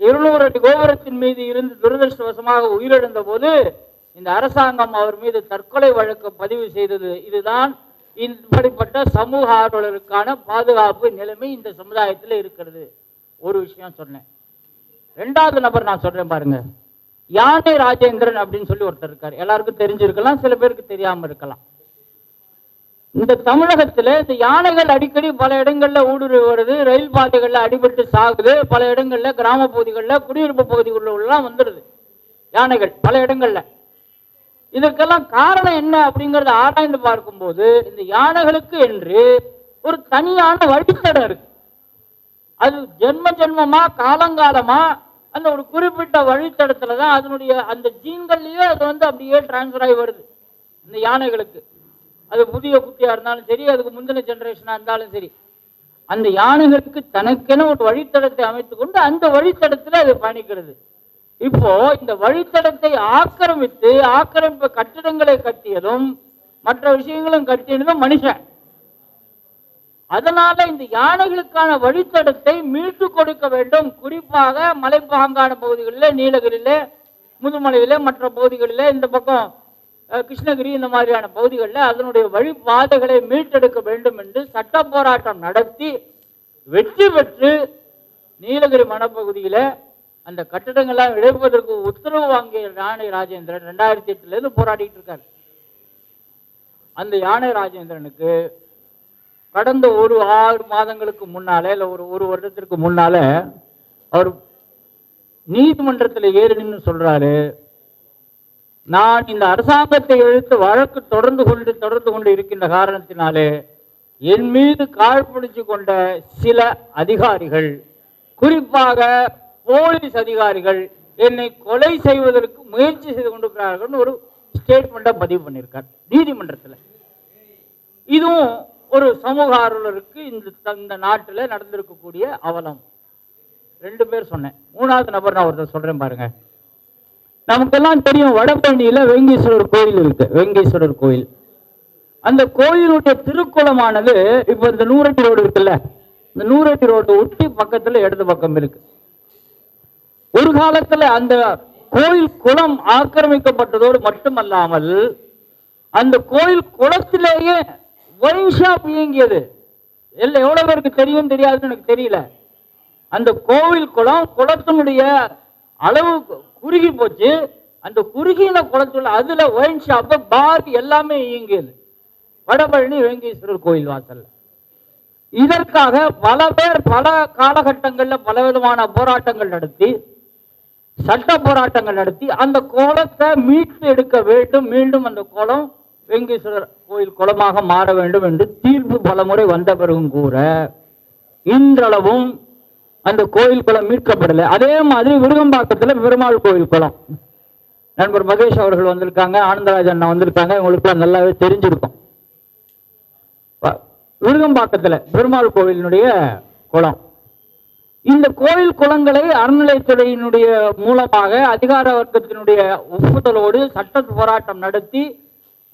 200 அடி கோபுரத்தின் மீது இருந்து துரதிருஷ்டவசமாக உயிரிழந்த போது இந்த அரசாங்கம் அவர் மீது தற்கொலை வழக்கு பதிவு செய்தது. இதுதான் இப்படிப்பட்ட சமூக ஆர்வலருக்கான பாதுகாப்பு நிலைமை இந்த சமுதாயத்தில் இருக்கிறது. ஒரு விஷயம் சொன்னேன். ரெண்டாவது நபர் நான் சொல்றேன் பாருங்க, யானை ராஜேந்திரன் அப்படின்னு சொல்லி ஒருத்தர் இருக்கார். எல்லாருக்கும் தெரிஞ்சிருக்கலாம், சில பேருக்கு தெரியாம இருக்கலாம். இந்த தமிழகத்துல இந்த யானைகள் அடிக்கடி பல இடங்கள்ல ஊடுருவி வருது, ரயில் பாதைகள்ல அடிபட்டு சாகுது, பல இடங்கள்ல கிராம பகுதிகளில் குடியிருப்பு பகுதிகளில் வந்துடுது யானைகள் பல இடங்கள்ல. இதற்கெல்லாம் காரணம் என்ன அப்படிங்கறத ஆராய்ந்து பார்க்கும்போது இந்த யானைகளுக்கு என்று ஒரு தனியான வழித்தடம் இருக்கு. அது ஜென்ம ஜென்மமா காலங்காலமா அந்த ஒரு குறிப்பிட்ட வழித்தடத்துலதான் அதனுடைய அந்த ஜீன்கள்லயே அது அப்படியே டிரான்ஸ்பர் ஆகி வருது இந்த யானைகளுக்கு. அது புதிய குட்டியா இருந்தாலும் சரி, அதுக்கு முந்தின ஜெனரேஷனா இருந்தாலும் சரி, அந்த யானைகளுக்கு தனக்கென ஒரு வழித்தடத்தை அமைத்துக் கொண்டு அந்த வழித்தடத்துல அது பயணிக்கிறது. இப்போ இந்த வழித்தடத்தை ஆக்கிரமிப்பு கட்டிடங்களை கட்டியதும் மற்ற விஷயங்களும் கட்டியதும் மனுஷன். அதனால இந்த யானைகளுக்கான வழித்தடத்தை மீட்டு கொடுக்க வேண்டும். குறிப்பாக மலைப்பாங்கான பகுதிகளில், நீலகிரியில, முதுமலையில, மற்ற பகுதிகளில், இந்த பக்கம் கிருஷ்ணகிரி, இந்த மாதிரியான பகுதிகளில் அதனுடைய வழிபாதைகளை மீட்டெடுக்க வேண்டும் என்று சட்ட போராட்டம் நடத்தி வெற்றி பெற்று நீலகிரி வனப்பகுதியில அந்த கட்டிடங்கள்லாம் இழைப்பதற்கு உத்தரவு வாங்கிய யானை ராஜேந்திரன் 2008 போராடிட்டு இருக்காரு. அந்த யானை ராஜேந்திரனுக்கு கடந்த ஒரு 6 மாதங்களுக்கு முன்னால இல்ல ஒரு வருடத்திற்கு முன்னால அவர் நீதிமன்றத்தில் ஏறி நின்று சொல்றாரு, நான் இந்த அரசாங்கத்தை எழுத்து வழக்கு தொடர்ந்து கொண்டு இருக்கின்ற காரணத்தினாலே என் மீது காழ்ப்புணிச்சு கொண்ட சில அதிகாரிகள், குறிப்பாக போலீஸ் அதிகாரிகள், என்னை கொலை செய்வதற்கு முயற்சி செய்து கொண்டிருக்கிறார்கள் ஒரு ஸ்டேட்மெண்ட்டை பதிவு பண்ணியிருக்கார் நீதிமன்றத்தில். இதுவும் ஒரு சமூக ஆர்வலருக்கு இந்த நாட்டில் நடந்திருக்கக்கூடிய அவலம். 2 பேர் சொன்னேன். 3வது நபர் நான் ஒருத்தர் சொல்றேன் பாருங்க. நமக்கெல்லாம் தெரியும், வடபழனியில வெங்கீஸ்வரர் கோயில் இருக்கு. வெங்கீஸ்வரர் கோயில், அந்த கோயிலுடைய திருக்குளமானது இப்ப இந்த நூறடி ரோடு இருக்குல்ல, இந்த நூறடி ரோடு ஒட்டி பக்கத்துல இடது பக்கம் இருக்கு. ஒரு காலத்துல அந்த கோயில் குளம் ஆக்கிரமிக்கப்பட்டதோடு மட்டுமல்லாமல் அந்த கோயில் குளத்திலேயே ஒயின் ஷாப் இயங்கியது. எவ்வளவு பேருக்கு தெரியும் தெரியாதுன்னு எனக்கு தெரியல. அந்த கோவில் குளத்தினுடைய அளவு குறுகி போச்சு. அந்த குறுகின குளத்துல அதுல ஒயின் ஷாப், பார் எல்லாமே இயங்கியது வடபழனி வெங்கீஸ்வரர் கோயில் வாசல்ல. இதற்காக பல பேர் பல காலகட்டங்கள்ல பல விதமான போராட்டங்கள் நடத்தி, சட்ட போராட்டங்கள் நடத்தி அந்த கோலத்தை மீட்டு எடுக்க வேண்டும். மீண்டும் அந்த கோலம் வெங்கீஸ்வரர் கோயில் குளமாக மாற வேண்டும் என்று தீர்ப்பு பலமுறை வந்த பிறகும் கூட இன்றளவும் அந்த கோயில் குளம் மீட்கப்படலை. அதே மாதிரி விருகம்பாக்கத்துல பெருமாள் கோயில் குளம், நண்பர் மகேஷ் அவர்கள் வந்திருக்காங்க, ஆனந்தராஜ் அண்ணா வந்திருக்காங்க, உங்களுக்கு நல்லாவே தெரிஞ்சிருக்கும். விருகம்பாக்கத்துல பெருமாள் கோவிலினுடைய குளம், இந்த கோயில் குளங்களை அறநிலையத்துறையினுடைய மூலமாக அதிகார வர்க்கத்தினுடைய ஒப்புதலோடு சட்ட போராட்டம் நடத்தி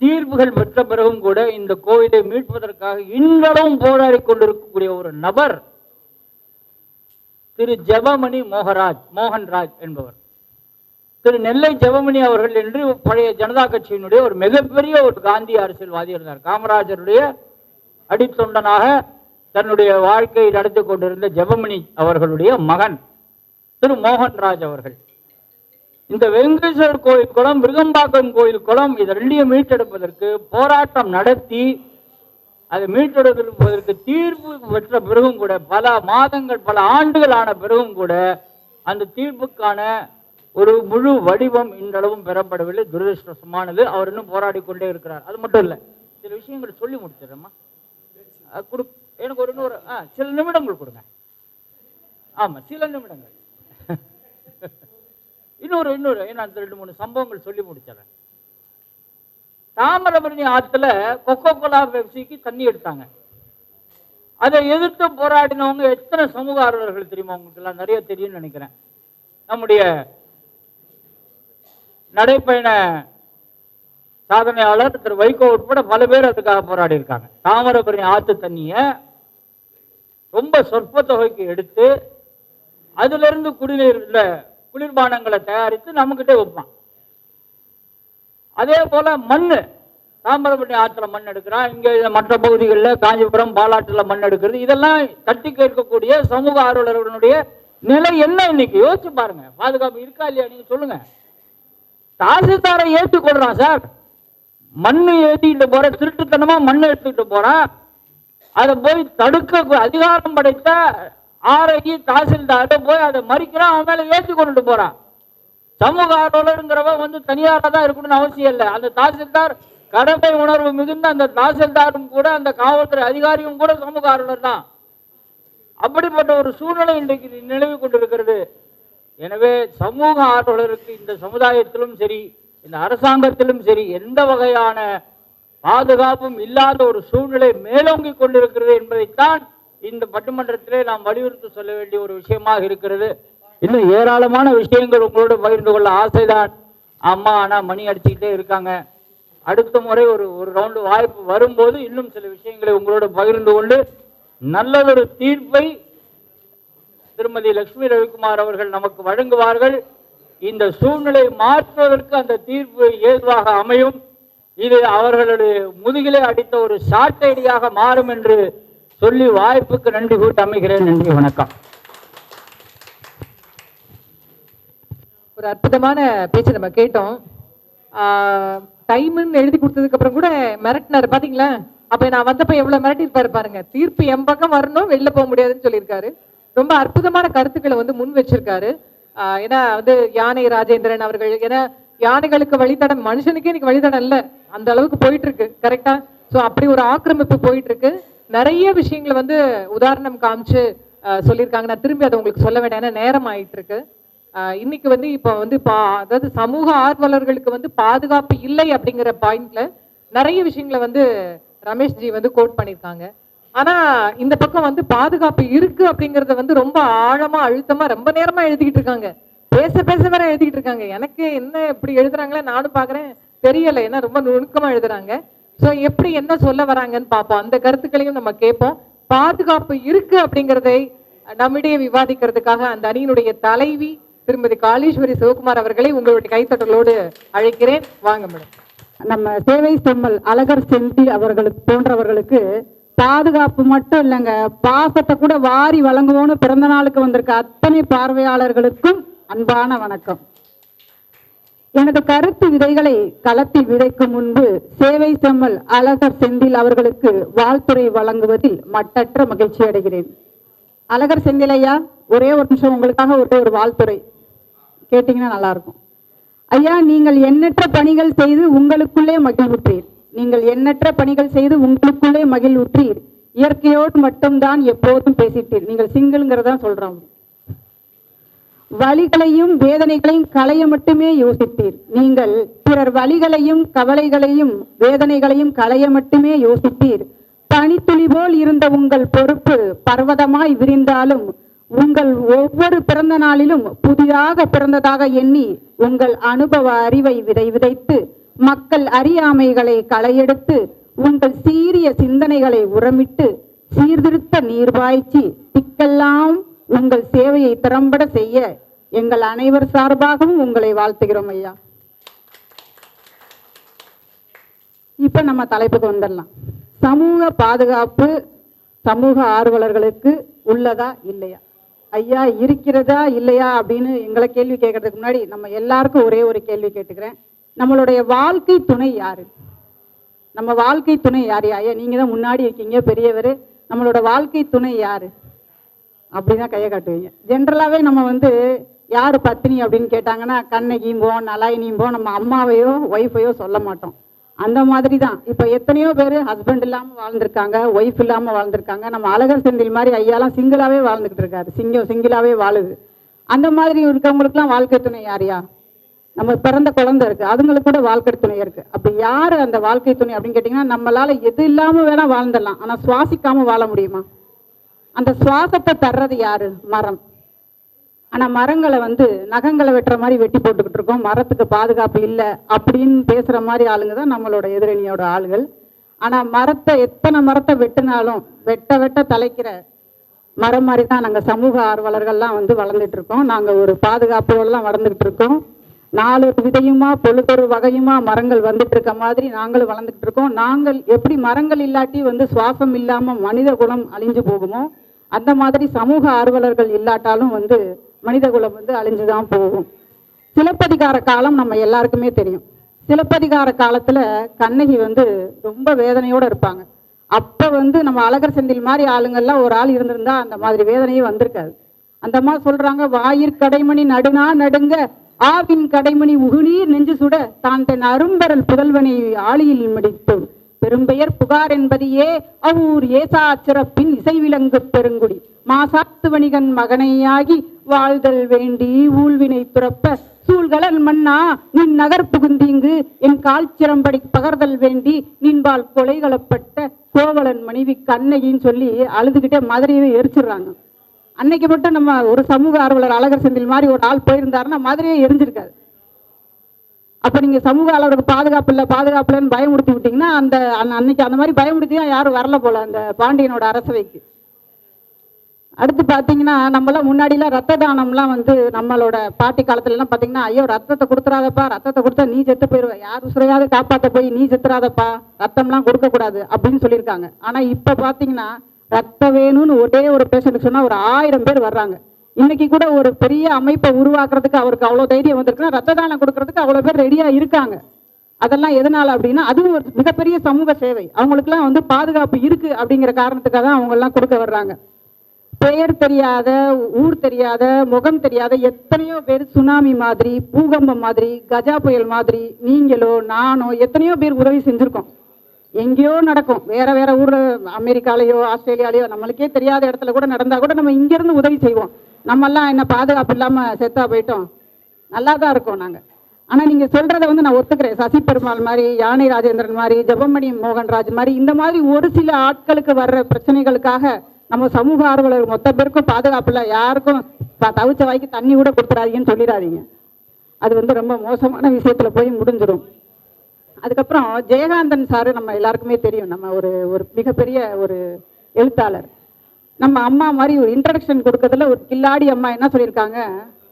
தீர்ப்புகள் பெற்ற பிறகும் கூட இந்த கோயிலை மீட்பதற்காக இன்றளவும் போராடி கொண்டிருக்கக்கூடிய ஒரு நபர் திரு ஜெபமணி மோகன்ராஜ் என்பவர். திரு நெல்லை ஜெபமணி அவர்கள் என்று பழைய ஜனதா கட்சியினுடைய ஒரு மிகப்பெரிய ஒரு காந்திய அரசியல்வாதி இருந்தார். காமராஜருடைய அடித்தொண்டனாக தன்னுடைய வாழ்க்கையை நடத்தி கொண்டிருந்த ஜெபமணி அவர்களுடைய மகன் திரு மோகன்ராஜ் அவர்கள் இந்த வெங்கடேஸ்வரர் கோயில் குளம், விருகம்பாக்கம் கோயில் குளம், இது 2ஐயும் மீட்டெடுப்பதற்கு போராட்டம் நடத்தி அதை மீட்டெடுப்பதற்கு தீர்ப்பு பெற்ற பிறகும் கூட பல மாதங்கள் பல ஆண்டுகள் ஆன பிறகும் கூட அந்த தீர்ப்புக்கான ஒரு முழு வடிவம் இன்றளவும் பெறப்படவில்லை. துரதிருஷ்டமானது. அவர் இன்னும் போராடி கொண்டே இருக்கிறார். அது மட்டும் இல்லை, சில விஷயங்களை சொல்லி முடிச்சிடறேம்மா. எனக்கு ஒரு சில நிமிடங்கள் கொடுங்க. ஆமா, சில நிமிடங்கள். இன்னொரு நான் 2-3 சம்பவங்கள் சொல்லி முடிச்சிடறேன். தாமிரபரணி ஆத்துல கொக்கோ கோலா பெப்சிக்கு தண்ணி எடுத்தாங்க. அதை எதிர்த்து போராடினவங்க எத்தனை சமூக ஆர்வலர்கள் தெரியுமா? உங்களுக்கு எல்லாம் நிறைய தெரியும்னு நினைக்கிறேன். நம்முடைய நடைப்பயண சாதனையாளர் திரு வைகோ உட்பட பல பேர் அதுக்காக போராடி இருக்காங்க. தாமிரபரணி ஆத்து தண்ணிய ரொம்ப சொற்ப தொகைக்கு எடுத்து அதுல இருந்து குளிர்பானங்களை தயாரித்து நம்மகிட்ட வைப்பான். அதே போல மண்ணு, தாமிரபரணி ஆற்றுல மண் எடுக்கிறான், இங்க மற்ற பகுதிகளில் காஞ்சிபுரம் பாலாற்றுல மண் எடுக்கிறது. இதெல்லாம் தட்டி கேட்கக்கூடிய சமூக ஆர்வலர்களுடைய நிலை என்ன இன்னைக்கு யோசிச்சு பாருங்க. பாதுகாப்பு இருக்கா இல்லையா நீங்க சொல்லுங்க. தாசில்தாரை ஏற்றுக்கொள்றான் சார், மண்ணு ஏற்றிக்கிட்டு போற, திருட்டுத்தனமா மண்ணு எடுத்துக்கிட்டு போறான். அதை போய் தடுக்க அதிகாரம் படைத்த ஆரோக்கிய தாசில்தாரை போய் அதை மறிக்கிறான், அவன் மேல ஏற்றி கொண்டுட்டு போறான். சமூக ஆர்வலருங்கிறவன் வந்து தனியாரா தான் இருக்கணும்னு அவசியம் இல்லை. அந்த தாசில்தார் கடமை உணர்வு மிகுந்த அந்த தாசில்தாரும் கூட, அந்த காவல்துறை அதிகாரியும் கூட சமூக ஆர்வலர் தான். அப்படிப்பட்ட ஒரு சூழ்நிலை இன்றைக்கு நிலவி கொண்டிருக்கிறது. எனவே சமூக ஆர்வலருக்கு இந்த சமுதாயத்திலும் சரி, இந்த அரசாங்கத்திலும் சரி, எந்த வகையான பாதுகாப்பும் இல்லாத ஒரு சூழ்நிலை மேலோங்கி கொண்டிருக்கிறது என்பதைத்தான் இந்த பட்டிமன்றத்திலே நாம் வலியுறுத்தி சொல்ல வேண்டிய ஒரு விஷயமாக இருக்கிறது. இன்னும் ஏராளமான விஷயங்கள் உங்களோடு பகிர்ந்து கொள்ள ஆசைதான். அம்மா ஆனா மணி அடிச்சுக்கிட்டே இருக்காங்க. அடுத்த முறை ஒரு ரவுண்டு வாய்ப்பு வரும்போது இன்னும் சில விஷயங்களை உங்களோடு பகிர்ந்து கொண்டு நல்லதொரு தீர்ப்பை திருமதி லட்சுமி ரவிக்குமார் அவர்கள் நமக்கு வழங்குவார்கள். இந்த சூழ்நிலை மாற்றுவதற்கு அந்த தீர்ப்பு ஏதுவாக அமையும். இது அவர்களுடைய முதுகிலே அடித்த ஒரு சாட்டையடியாக மாறும் என்று சொல்லி வாய்ப்புக்கு நன்றி கூட்டி அமைகிறேன். நன்றி, வணக்கம். ஒரு அற்புதமான பேச்சு நம்ம கேட்டோம். டைம்னு எழுதி கொடுத்ததுக்கு அப்புறம் கூட மிரட்டினாரு பாத்தீங்களா? அப்ப நான் வந்தப்ப எவ்வளவு மிரட்டிருப்பாரு பாருங்க. தீர்ப்பு என் பக்கம் வரணும், வெளில போக முடியாதுன்னு சொல்லியிருக்காரு. ரொம்ப அற்புதமான கருத்துக்களை வந்து முன் வச்சிருக்காரு. ஏன்னா வந்து யானை ராஜேந்திரன் அவர்கள், ஏன்னா யானைகளுக்கு வழித்தடம், மனுஷனுக்கே இன்னைக்கு வழித்தடம் இல்ல, அந்த அளவுக்கு போயிட்டு இருக்கு. கரெக்டா? சோ அப்படி ஒரு ஆக்கிரமிப்பு போயிட்டு இருக்கு. நிறைய விஷயங்களை வந்து உதாரணம் காமிச்சு சொல்லியிருக்காங்க. நான் திரும்பி அதை உங்களுக்கு சொல்ல வேண்டாம், ஏன்னா நேரம் ஆயிட்டு இருக்கு. இன்னைக்கு வந்து இப்போ வந்து அதாவது சமூக ஆர்வலர்களுக்கு வந்து பாதுகாப்பு இல்லை அப்படிங்கிற பாயிண்ட்ல நிறைய விஷயங்களை வந்து ரமேஷ்ஜி வந்து கோட் பண்ணியிருக்காங்க. ஆனா இந்த பக்கம் வந்து பாதுகாப்பு இருக்கு அப்படிங்கறத வந்து ரொம்ப ஆழமா அழுத்தமா ரொம்ப நேரமா எழுதிக்கிட்டு இருக்காங்க. பேச பேச வேற எழுதிக்கிட்டு இருக்காங்க. எனக்கு என்ன இப்படி எழுதுறாங்களே நானும் பாக்குறேன், தெரியல, ஏன்னா ரொம்ப நுணுக்கமா எழுதுறாங்க. சோ எப்படி என்ன சொல்ல வராங்கன்னு பார்ப்போம். அந்த கருத்துக்களையும் நம்ம கேட்போம். பாதுகாப்பு இருக்கு அப்படிங்கிறதை நம்மிடையே விவாதிக்கிறதுக்காக அந்த அணியினுடைய தலைவி திருமதி காளீஸ்வரி சிவகுமார் அவர்களை உங்களுடைய கைத்தட்டலோடு அழைக்கிறேன். வாங்க மேடம். நம்ம சேவை செம்மல் அழகர் செந்தில் அவர்களுக்கு போன்றவர்களுக்கு பாதுகாப்பு மட்டும் இல்லைங்க, பாசத்தை கூட வாரி வழங்குவோன்னு பிறந்த நாளுக்கு வந்திருக்க அத்தனை பார்வையாளர்களுக்கும் அன்பான வணக்கம். எனது கருத்து விதைகளை களத்தில் விதைக்கும் முன்பு சேவை செம்மல் அழகர் செந்தில் அவர்களுக்கு வாழ்த்துறை வழங்குவதில் மட்டற்ற மகிழ்ச்சி அடைகிறேன். அழகர் செந்தில் ஐயா, ஒரே ஒரு நிமிஷம் உங்களுக்காக ஒரு வாழ்த்துறை கேட்டீங்கன்னா நல்லா இருக்கும். ஐயா, நீங்கள் எண்ணற்ற பணிகள் செய்து உங்களுக்குள்ளே மகிழ்வுற்றீர். நீங்கள் எண்ணற்ற பணிகள் செய்து உங்களுக்குள்ளே மகிழ்வுற்றீர். இயற்கையோடு மட்டும்தான் எப்போதும் பேசிட்டீர். நீங்கள் சிங்கிள்ங்கிறதா சொல்றோம். வலிகளையும் வேதனைகளையும் களைய மட்டுமே யோசித்தீர். நீங்கள் பிறர் வலிகளையும் கவலைகளையும் வேதனைகளையும் களைய மட்டுமே யோசித்தீர். பனித்துளி போல் இருந்த உங்கள் பொறுப்பு பர்வதமாய் விரிந்தாலும் உங்கள் ஒவ்வொரு பிறந்த நாளிலும் புதிதாக பிறந்ததாக எண்ணி உங்கள் அனுபவ அறிவை விதைத்து மக்கள் அறியாமைகளை களையெடுத்து உங்கள் சீரிய சிந்தனைகளை உரமிட்டு சீர்திருத்த நீர்பாய்ச்சி திக்கெல்லாம் உங்கள் சேவையை திறம்பட செய்ய எங்கள் அனைவர் சார்பாகவும் உங்களை வாழ்த்துகிறோம் ஐயா. இப்ப நம்ம தலைப்புக்கு வந்துடலாம். சமூக பாதுகாப்பு சமூக ஆர்வலர்களுக்கு உள்ளதா இல்லையா? ஐயா, இருக்கிறதா இல்லையா அப்படின்னு எங்களை கேள்வி கேட்கறதுக்கு முன்னாடி நம்ம எல்லாருக்கும் ஒரே ஒரு கேள்வி கேட்டுக்கிறேன். நம்மளுடைய வாழ்க்கை துணை யாரு? நம்ம வாழ்க்கை துணை யாரு? ஐயா, நீங்க தான் முன்னாடி இருக்கீங்க, பெரியவர். நம்மளோட வாழ்க்கை துணை யாரு அப்படிதான் கையை காட்டுவீங்க. ஜென்ரலாவே நம்ம வந்து யாரு பத்தினி அப்படின்னு கேட்டாங்கன்னா கண்ணகியும்போம் நலாயினியும்போம், நம்ம அம்மாவையோ ஒய்ஃபையோ சொல்ல மாட்டோம். அந்த மாதிரி தான் இப்போ எத்தனையோ பேர் ஹஸ்பண்ட் இல்லாமல் வாழ்ந்திருக்காங்க, ஒய்ஃப் இல்லாமல் வாழ்ந்திருக்காங்க. நம்ம அழகர் செந்தில் மாதிரி ஐயாலாம் சிங்கிளாகவே வாழ்ந்துக்கிட்டு இருக்காரு. சிங்கிளாகவே வாழுது. அந்த மாதிரி இருக்கிறவங்களுக்குலாம் வாழ்க்கை துணை யாரையா? நம்ம பிறந்த குழந்தை இருக்கு, அதுங்களுக்கு கூட வாழ்க்கை துணை இருக்கு. அப்படி யாரு அந்த வாழ்க்கை துணை அப்படின்னு கேட்டிங்கன்னா, நம்மளால எது இல்லாமல் வேணா வாழ்ந்துடலாம், ஆனால் சுவாசிக்காம வாழ முடியுமா? அந்த சுவாசத்தை தர்றது யாரு? மரம். ஆனா மரங்களை வந்து நகங்களை வெட்டுற மாதிரி வெட்டி போட்டுக்கிட்டு இருக்கோம். மரத்துக்கு பாதுகாப்பு இல்லை அப்படின்னு பேசுற மாதிரி ஆளுங்க தான் நம்மளோட எதிரணியோட ஆளுகள். ஆனா மரத்தை எத்தனை மரத்தை வெட்டினாலும் வெட்ட வெட்ட தலைக்கிற மரம் மாதிரி தான் நாங்கள் சமூக ஆர்வலர்கள்லாம் வந்து வளர்ந்துட்டு இருக்கோம். நாங்கள் ஒரு பாதுகாப்போடலாம் வளர்ந்துக்கிட்டு இருக்கோம். 4 விதையுமா பொழுதொரு வகையுமா மரங்கள் வந்துட்டு இருக்க மாதிரி நாங்களும் வளர்ந்துக்கிட்டு இருக்கோம். நாங்கள் எப்படி மரங்கள் இல்லாட்டி வந்து சுவாசம் இல்லாமல் மனித குலம் அழிஞ்சு போகுமோ, அந்த மாதிரி சமூக ஆர்வலர்கள் இல்லாட்டாலும் வந்து மனிதகுலம் வந்து அழிஞ்சுதான் போகும். சிலப்பதிகார காலம் நம்ம எல்லாருக்குமே தெரியும். சிலப்பதிகார காலத்துல கண்ணகி வந்து ரொம்ப வேதனையோட இருப்பாங்க. அப்ப வந்து நம்ம அழகர் செந்தில் மாதிரி ஆளுங்கள்லாம் ஒரு ஆள் இருந்திருந்தா அந்த மாதிரி வேதனையே வந்திருக்காது. அந்த மாதிரி சொல்றாங்க, வாயிற் கடைமணி நடுநா நடுங்க ஆவின் கடைமணி உகுநீர் நெஞ்சு சுட தான் தன் அரும்பரல் புதல்வனை ஆளியில் மடித்தோம் பெரும்பெயர் புகார் என்பதையே அவ்வூர் ஏசா சிறப்பின் இசைவிலங்கு பெருங்குடி மாசாத்து வணிகன் மகனையாகி வாழ்தல் வேண்டி ஊழ்வினை துறப்ப சூழ்கலன் மன்னா நின் நகர் புகுந்தீங்கு என் கால் சிரம்படி பகர்தல் வேண்டி நின்பால் கொலைகளப்பட்ட கோவலன் மனைவி கண்ணகின்னு சொல்லி அழுதுகிட்டே மதுரையவே எரிச்சிடுறாங்க. அன்னைக்கு மட்டும் நம்ம ஒரு சமூக ஆர்வலர் அழகர் செந்தில் மாதிரி ஒரு ஆள் போயிருந்தாருன்னா மதுரையே எரிஞ்சிருக்காது. அப்ப நீங்க சமூக ஆர்வலருக்கு பாதுகாப்பு இல்லைன்னு பயமுறுத்தி விட்டீங்கன்னா அந்த அன்னைக்கு அந்த மாதிரி பயமுறுத்தியா யாரும் வரல போல அந்த பாண்டியனோட அரசவைக்கு. அடுத்து பாத்தீங்கன்னா நம்மளாம் முன்னாடிலாம் ரத்த தானம்லாம் வந்து நம்மளோட பாட்டி காலத்துல எல்லாம் பாத்தீங்கன்னா, ஐயோ ரத்தத்தை கொடுத்துறாதப்பா, ரத்தத்தை கொடுத்தா நீ செத்து போயிருவ, யார் உசுரையாவது காப்பாத்த போய் நீ செத்துறாதப்பா, ரத்தம்லாம் கொடுக்க கூடாது அப்படின்னு சொல்லியிருக்காங்க. ஆனா இப்ப பாத்தீங்கன்னா ரத்தம் வேணும்னு ஒரே ஒரு பேஷண்ட்டுக்கு சொன்னா ஒரு 1000 பேர் வர்றாங்க. இன்னைக்கு கூட ஒரு பெரிய அமைப்பை உருவாக்குறதுக்கு அவருக்கு அவ்வளவு தைரியம் வந்திருக்குன்னா ரத்த தானம் கொடுக்கறதுக்கு அவ்வளவு பேர் ரெடியா இருக்காங்க. அதெல்லாம் எதனால அப்படின்னா அதுவும் ஒரு மிகப்பெரிய சமூக சேவை. அவங்களுக்குலாம் வந்து பாதுகாப்பு இருக்கு அப்படிங்கிற காரணத்துக்காக தான் அவங்க எல்லாம் கொடுக்க வர்றாங்க. பெயர் தெரியாத, ஊர் தெரியாத, முகம் தெரியாத எத்தனையோ பேர் சுனாமி மாதிரி, பூகம்பம் மாதிரி, கஜா புயல் மாதிரி நீங்களோ நானோ எத்தனையோ பேர் உதவி செஞ்சிருக்கோம். எங்கேயோ நடக்கும், வேற வேற ஊர்ல அமெரிக்காலேயோ ஆஸ்திரேலியாலேயோ நம்மளுக்கே தெரியாத இடத்துல கூட நடந்தா கூட நம்ம இங்கிருந்து உதவி செய்வோம். நம்மெல்லாம் என்ன பாதுகாப்பு இல்லாம செத்தா போயிட்டோம், நல்லா தான் இருக்கோம் நாங்க. ஆனா நீங்க சொல்றதை வந்து நான் ஒத்துக்கிறேன். சசி பெருமாள் மாதிரி, யானை ராஜேந்திரன் மாதிரி, ஜெபமணி மோகன்ராஜ் மாதிரி இந்த மாதிரி ஒரு சில ஆட்களுக்கு வர்ற பிரச்சனைகளுக்காக நம்ம சமூக ஆர்வலர் மொத்த பேருக்கும் பாதுகாப்பு இல்லை, யாருக்கும் தவிச்ச வாய்க்கு தண்ணி கூட கொடுத்துறாதீங்கன்னு சொல்லிடாதீங்க. அது வந்து ரொம்ப மோசமான விஷயத்துல போய் முடிஞ்சிடும். அதுக்கப்புறம் ஜெயகாந்தன் சாரு நம்ம எல்லாருக்குமே தெரியும், நம்ம ஒரு ஒரு மிகப்பெரிய ஒரு எழுத்தாளர். நம்ம அம்மா மாதிரி ஒரு இன்ட்ரடக்ஷன் கொடுக்கறதுல ஒரு கில்லாடி அம்மா என்ன சொல்லியிருக்காங்க,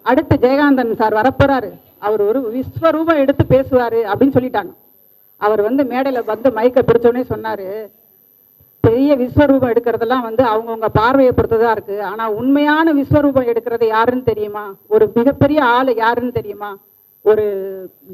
அடுத்து ஜெயகாந்தன் சார் வரப்போறாரு, அவர் ஒரு விஸ்வரூபம் எடுத்து பேசுவாரு அப்படின்னு சொல்லிட்டாங்க. அவர் வந்து மேடையில வந்து மைக்கை பிடிச்சோடனே சொன்னாரு, பெரிய விஸ்வரூபம் எடுக்கிறதெல்லாம் வந்து அவங்கவுங்க பார்வையை பொறுத்துதான் இருக்கு, ஆனா உண்மையான விஸ்வரூபம் எடுக்கிறது யாருன்னு தெரியுமா, ஒரு மிகப்பெரிய ஆளு யாருன்னு தெரியுமா, ஒரு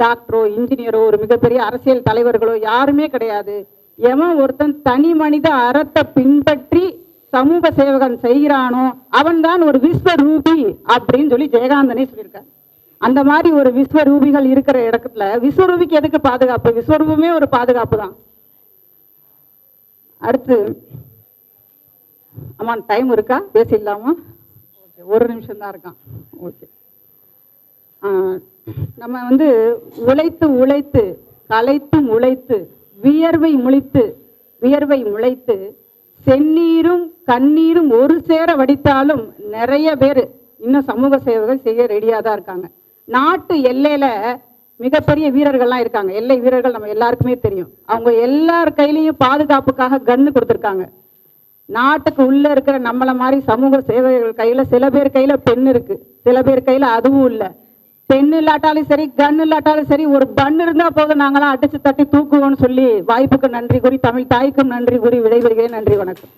டாக்டரோ இன்ஜினியரோ ஒரு மிகப்பெரிய அரசியல் தலைவர்களோ யாருமே கிடையாது. எவன் ஒருத்தன் தனி மனித அறத்தை பின்பற்றி சமூக சேவகன் செய்கிறானோ அவன் தான் ஒரு விஸ்வரூபி அப்படின்னு சொல்லி ஜெயகாந்தனே சொல்லியிருக்காரு. அந்த மாதிரி ஒரு விஸ்வரூபிகள் இருக்கிற இடத்துல விஸ்வரூபிக்கு எதுக்கு பாதுகாப்பு, விஸ்வரூபமே ஒரு பாதுகாப்பு தான். அடுத்து ஆமா டைம் இருக்கா, பேசிடலாமா? ஓகே, ஒரு நிமிஷம் தான் இருக்கான். ஓகே, நம்ம வந்து உழைத்து உழைத்து களைத்தும் உழைத்து வியர்வை முளைத்து செந்நீரும் கண்ணீரும் ஒரு சேர வடித்தாலும் நிறைய பேர் இன்னும் சமூக சேவைகள் செய்ய ரெடியாக தான் இருக்காங்க. நாட்டு எல்லையில மிகப்பெரிய வீரர்கள்லாம் இருக்காங்க, எல்லை வீரர்கள் நம்ம எல்லாருக்குமே தெரியும். அவங்க எல்லார் கையிலையும் பாதுகாப்புக்காக கன்னு கொடுத்துருக்காங்க. நாட்டுக்கு உள்ள இருக்கிற நம்மள மாதிரி சமூக சேவைகள் கையில சில பேர் கையில பெண் இருக்கு, சில பேர் கையில அதுவும் இல்லை. பெண் இல்லாட்டாலும் சரி, கன் இல்லாட்டாலும் சரி, ஒரு பன் இருந்தா போதும் நாங்களாம் அடிச்சு தட்டி தூக்குவோம்னு சொல்லி வாய்ப்புக்கு நன்றி கூறி தமிழ் தாய்க்கும் நன்றி கூறி விடைபெறுகிறேன். நன்றி, வணக்கம்.